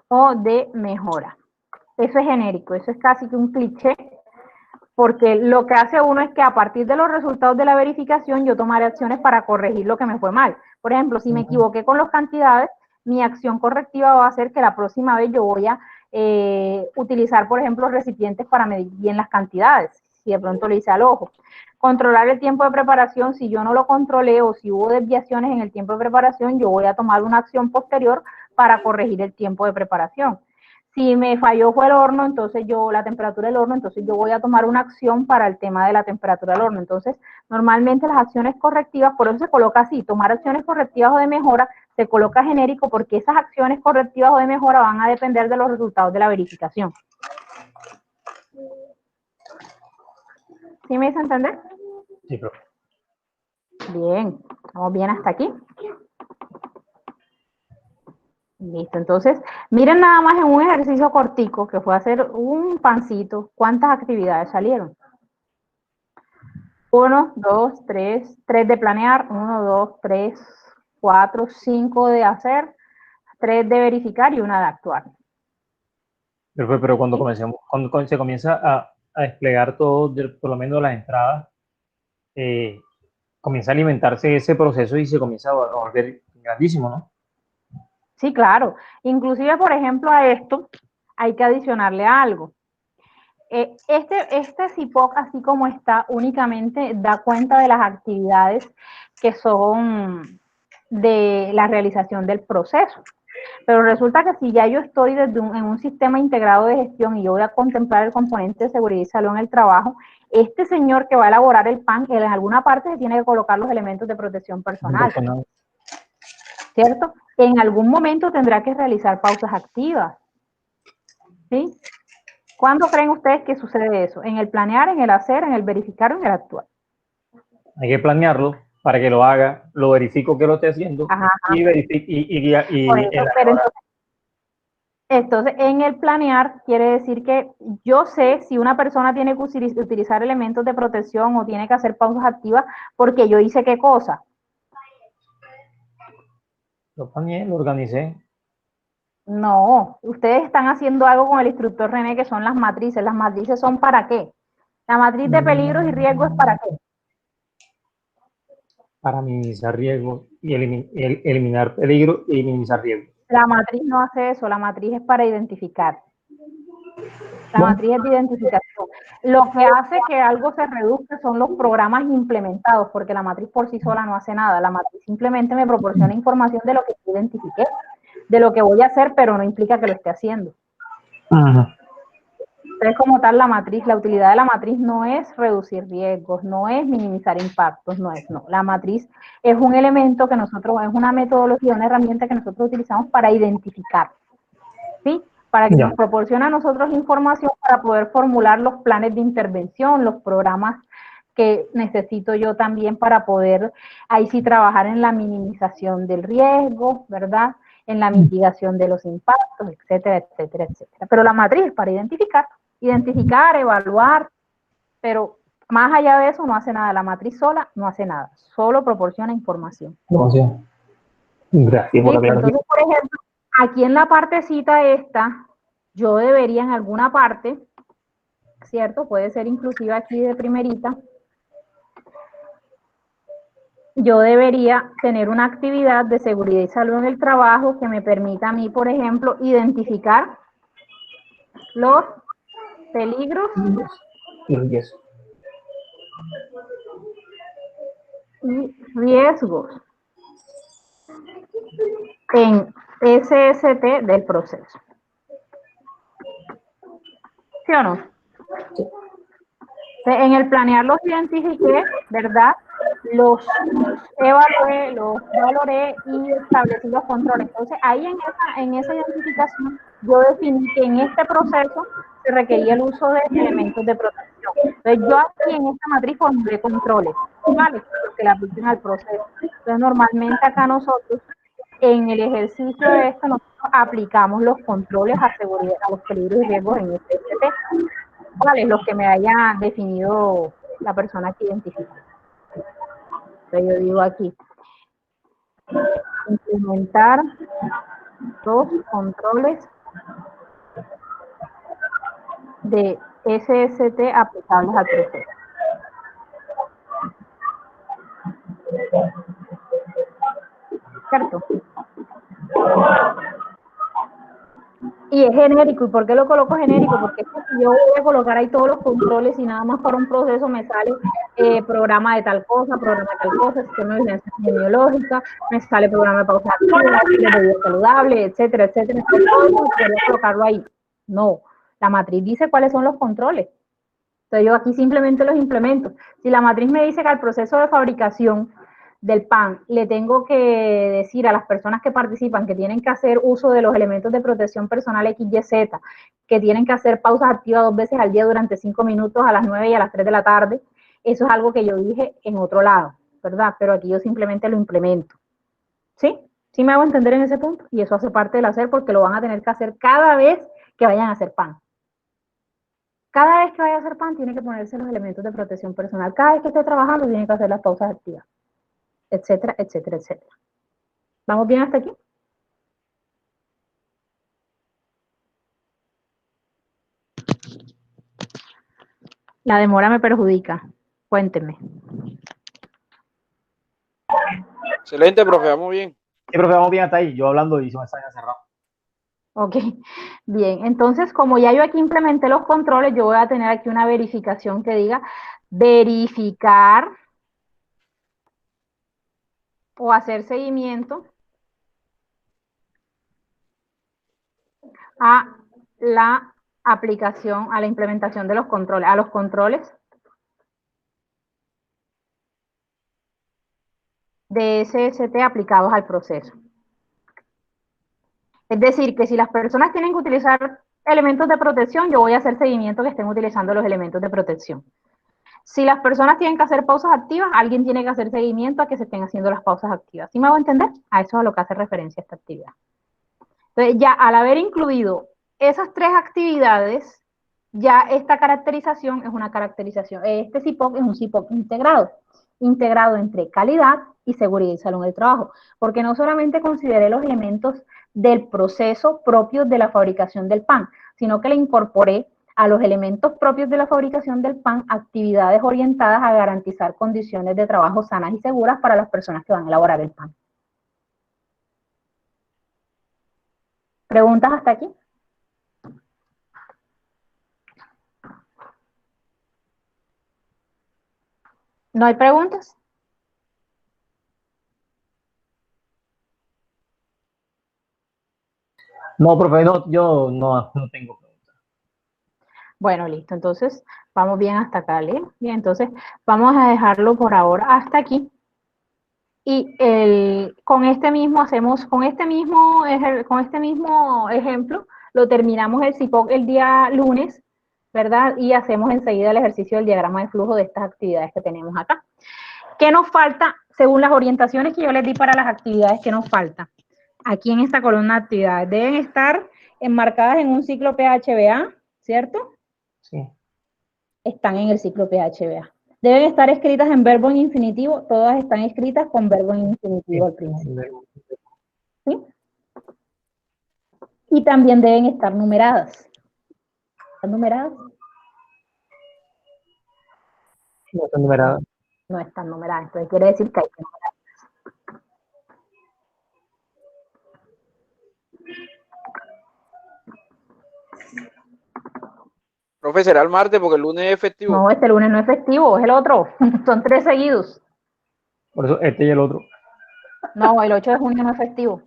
o de mejora. Eso es genérico, eso es casi que un cliché, porque lo que hace uno es que a partir de los resultados de la verificación yo tomaré acciones para corregir lo que me fue mal. Por ejemplo, si me equivoqué con las cantidades, mi acción correctiva va a ser que la próxima vez yo voy a utilizar, por ejemplo, recipientes para medir bien las cantidades, si de pronto le hice al ojo. Controlar el tiempo de preparación, si yo no lo controlé o si hubo desviaciones en el tiempo de preparación, yo voy a tomar una acción posterior para corregir el tiempo de preparación. Si me falló fue el horno, entonces la temperatura del horno, entonces yo voy a tomar una acción para el tema de la temperatura del horno. Entonces, normalmente las acciones correctivas, por eso se coloca así, tomar acciones correctivas o de mejora, se coloca genérico porque esas acciones correctivas o de mejora van a depender de los resultados de la verificación. ¿Sí me hizo entender? Sí, profe. Bien, vamos bien hasta aquí. Listo, entonces, miren nada más en un ejercicio cortico que fue hacer un pancito, ¿cuántas actividades salieron? 1, 2, 3, 3 de planear, 1, 2, 3, 4, 5 de hacer, 3 de verificar y 1 de actuar. Pero cuando se comienza a desplegar todo, por lo menos las entradas, comienza a alimentarse ese proceso y se comienza a volver grandísimo, ¿no? Sí, claro. Inclusive, por ejemplo, a esto hay que adicionarle algo. Este CIPOC, así como está, únicamente da cuenta de las actividades que son de la realización del proceso. Pero resulta que si ya yo estoy en un sistema integrado de gestión y yo voy a contemplar el componente de seguridad y salud en el trabajo, este señor que va a elaborar el PAN, en alguna parte se tiene que colocar los elementos de protección personal. ¿Cierto? En algún momento tendrá que realizar pausas activas. ¿Sí? ¿Cuándo creen ustedes que sucede eso? ¿En el planear, en el hacer, en el verificar o en el actuar? Hay que planearlo para que lo haga, lo verifico que lo esté haciendo. Ajá. Y verifico entonces, en el planear quiere decir que yo sé si una persona tiene que utilizar elementos de protección o tiene que hacer pausas activas porque yo hice qué cosa. Lo planeé, lo organicé. No, ustedes están haciendo algo con el instructor René que son las matrices. ¿Las matrices son para qué? La matriz de peligros y riesgos es para qué. Para minimizar riesgos y eliminar peligro y minimizar riesgos. La matriz no hace eso, la matriz es para identificar. La matriz es de identificación. Lo que hace que algo se reduzca son los programas implementados, porque la matriz por sí sola no hace nada. La matriz simplemente me proporciona información de lo que yo identifiqué, de lo que voy a hacer, pero no implica que lo esté haciendo. Ajá. Entonces, como tal, la matriz, la utilidad de la matriz no es reducir riesgos, no es minimizar impactos, no. La matriz es un elemento que nosotros, es una metodología, una herramienta que nosotros utilizamos para identificar, ¿sí? Para que nos proporcione a nosotros información para poder formular los planes de intervención, los programas que necesito yo también para poder, ahí sí, trabajar en la minimización del riesgo, ¿verdad? En la mitigación de los impactos, etcétera, etcétera, etcétera. Pero la matriz es para identificar, evaluar, pero más allá de eso no hace nada. La matriz sola no hace nada, solo proporciona información. Gracias por hablar. Entonces, por ejemplo, aquí en la partecita esta, yo debería en alguna parte, ¿cierto? Puede ser inclusive aquí de primerita, yo debería tener una actividad de seguridad y salud en el trabajo que me permita a mí, por ejemplo, identificar los peligros y riesgos en SST del proceso. ¿Sí o no? En el planear los identifiqué, ¿verdad? Los evalué, los valoré y establecí los controles. Entonces, ahí en esa identificación, yo definí que en este proceso se requería el uso de elementos de protección. Entonces, yo aquí en esta matriz formulé controles, ¿vale? Que la apliquen al proceso. Entonces, normalmente acá nosotros, en el ejercicio de esto, nosotros aplicamos los controles a seguridad, a los peligros y riesgos en SST. ¿Cuáles? Los que me haya definido la persona que identifica. Entonces yo digo aquí, implementar los controles de SST aplicables al proceso. ¿Cierto? Y es genérico. ¿Y por qué lo coloco genérico? Porque es que si yo voy a colocar ahí todos los controles y nada más para un proceso me sale programa de tal cosa, sistema de vigilancia epidemiológica, me sale programa de pausa activa, de vida saludable, etcétera, etcétera. Todo eso podría colocarlo ahí. No, la matriz dice cuáles son los controles. Entonces yo aquí simplemente los implemento. Si la matriz me dice que al proceso de fabricación del pan le tengo que decir a las personas que participan que tienen que hacer uso de los elementos de protección personal XYZ, que tienen que hacer pausas activas 2 veces al día durante 5 minutos a las 9 y a las 3 de la tarde, eso es algo que yo dije en otro lado, ¿verdad? Pero aquí yo simplemente lo implemento. ¿Sí? ¿Sí me hago entender en ese punto? Y eso hace parte del hacer porque lo van a tener que hacer cada vez que vayan a hacer pan. Cada vez que vaya a hacer pan tiene que ponerse los elementos de protección personal. Cada vez que esté trabajando tiene que hacer las pausas activas, etcétera, etcétera, etcétera. ¿Vamos bien hasta aquí? La demora me perjudica. Cuéntenme. Excelente, profe, vamos bien. Sí, profe, vamos bien hasta ahí. Yo hablando y se me está cerrado. Ok, bien. Entonces, como ya yo aquí implementé los controles, yo voy a tener aquí una verificación que diga verificar o hacer seguimiento a la aplicación, a la implementación de los controles, a los controles de SST aplicados al proceso. Es decir, que si las personas tienen que utilizar elementos de protección, yo voy a hacer seguimiento que estén utilizando los elementos de protección. Si las personas tienen que hacer pausas activas, alguien tiene que hacer seguimiento a que se estén haciendo las pausas activas. ¿Sí me hago entender? A eso es a lo que hace referencia esta actividad. Entonces, ya al haber incluido esas 3 actividades, ya esta caracterización es una caracterización, este CIPOC es un CIPOC integrado entre calidad y seguridad y salud del trabajo, porque no solamente consideré los elementos del proceso propios de la fabricación del pan, sino que le incorporé a los elementos propios de la fabricación del pan actividades orientadas a garantizar condiciones de trabajo sanas y seguras para las personas que van a elaborar el pan. ¿Preguntas hasta aquí? ¿No hay preguntas? No, profe, no, yo no tengo preguntas. Bueno, listo. Entonces, vamos bien hasta acá, ¿le? Bien, entonces, vamos a dejarlo por ahora hasta aquí. Y con este mismo ejemplo, lo terminamos el CIPOC el día lunes, ¿verdad? Y hacemos enseguida el ejercicio del diagrama de flujo de estas actividades que tenemos acá. ¿Qué nos falta? Según las orientaciones que yo les di para las actividades, ¿qué nos falta? Aquí en esta columna de actividades deben estar enmarcadas en un ciclo PHBA, ¿cierto? Sí. Están en el ciclo PHBA. Deben estar escritas en verbo en infinitivo, todas están escritas con verbo en infinitivo al principio. ¿Sí? Y también deben estar numeradas. ¿Están numeradas? No están numeradas. No están numeradas, entonces quiere decir que hay que numerarlas. Profe, ¿será el martes? Porque el lunes es festivo. No, este lunes no es festivo, es el otro. Son 3 seguidos. Por eso este y el otro. No, el 8 de junio no es festivo.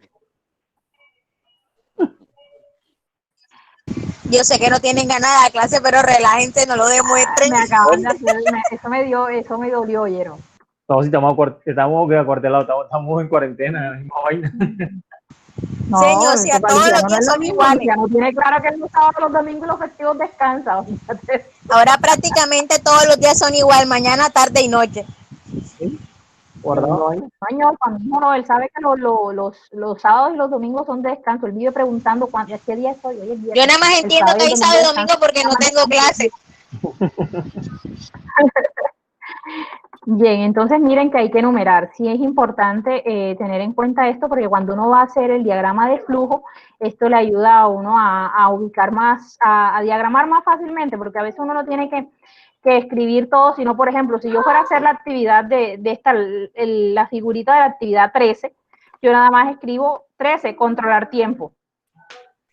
Yo sé que no tienen ganas de dar clase, pero relájense, no lo demuestren. Me acaban de hacer, eso me dolió, oyeron. No, si estamos acuartelados, estamos en cuarentena, la misma vaina. No, señor, si a todos los días son iguales. Ya no tiene claro que los sábados, los domingos y los festivos descansan. Ahora prácticamente todos los días son igual, mañana, tarde y noche. ¿Sí? Guardado ahí. Señor, no, él sabe que los sábados y los domingos son de descanso. Él vive preguntando qué día estoy. Hoy es viernes. Yo nada más entiendo que hoy sábado y domingo porque no tengo clase. Bien, entonces miren que hay que enumerar. Sí es importante tener en cuenta esto porque cuando uno va a hacer el diagrama de flujo, esto le ayuda a uno a ubicar más, a diagramar más fácilmente, porque a veces uno no tiene que escribir todo, sino, por ejemplo, si yo fuera a hacer la actividad de esta, la figurita de la actividad 13, yo nada más escribo 13, controlar tiempo.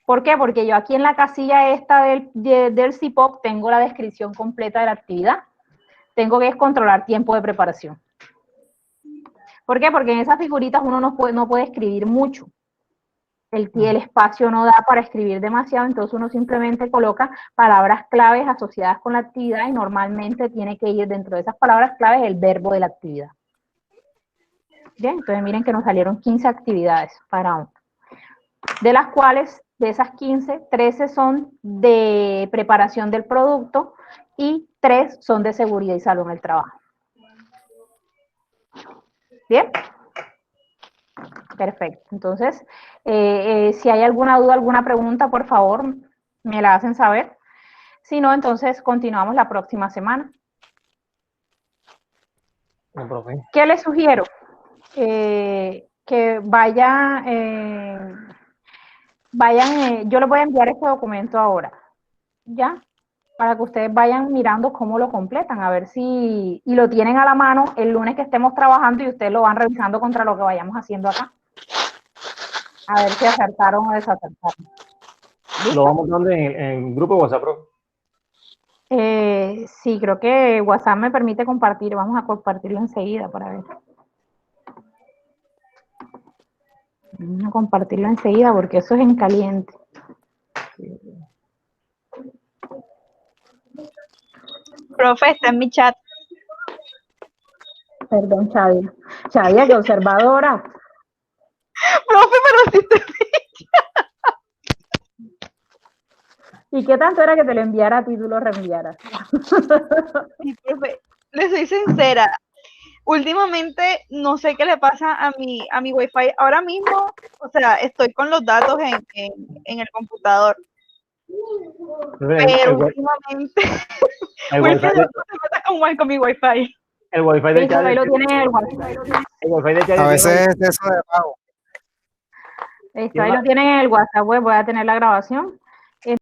¿Por qué? Porque yo aquí en la casilla esta del CIPOC tengo la descripción completa de la actividad. Tengo que controlar tiempo de preparación. ¿Por qué? Porque en esas figuritas uno no puede escribir mucho. El espacio no da para escribir demasiado, entonces uno simplemente coloca palabras claves asociadas con la actividad y normalmente tiene que ir dentro de esas palabras claves el verbo de la actividad. Bien, entonces miren que nos salieron 15 actividades para uno. De las cuales, de esas 15, 13 son de preparación del producto y 3 son de seguridad y salud en el trabajo. ¿Bien? Perfecto. Entonces, si hay alguna duda, alguna pregunta, por favor, me la hacen saber. Si no, entonces continuamos la próxima semana. ¿Qué les sugiero? Que vayan, yo les voy a enviar este documento ahora, ¿ya? Para que ustedes vayan mirando cómo lo completan, a ver si y lo tienen a la mano el lunes que estemos trabajando y ustedes lo van revisando contra lo que vayamos haciendo acá. A ver si acertaron o desacertaron. ¿Listo? Lo vamos dando en el grupo de WhatsApp, profe. Sí, creo que WhatsApp me permite compartir. Vamos a compartirlo enseguida para ver. Vamos a compartirlo enseguida porque eso es en caliente. Profe, está en mi chat. Perdón, Xavi. Xavi, qué observadora. Profe, pero sí te... ¿Y qué tanto era que te lo enviara a ti, tú lo reenviaras? Sí, profe, le soy sincera. Últimamente no sé qué le pasa a mi Wi-Fi. Ahora mismo, o sea, estoy con los datos en el computador. Pero últimamente con mi Wi-Fi. El Wi-Fi de ahí lo tienen en el WhatsApp. El Wi-Fi de A veces es eso de pago. Ahí lo tienen en el WhatsApp, voy a tener la grabación.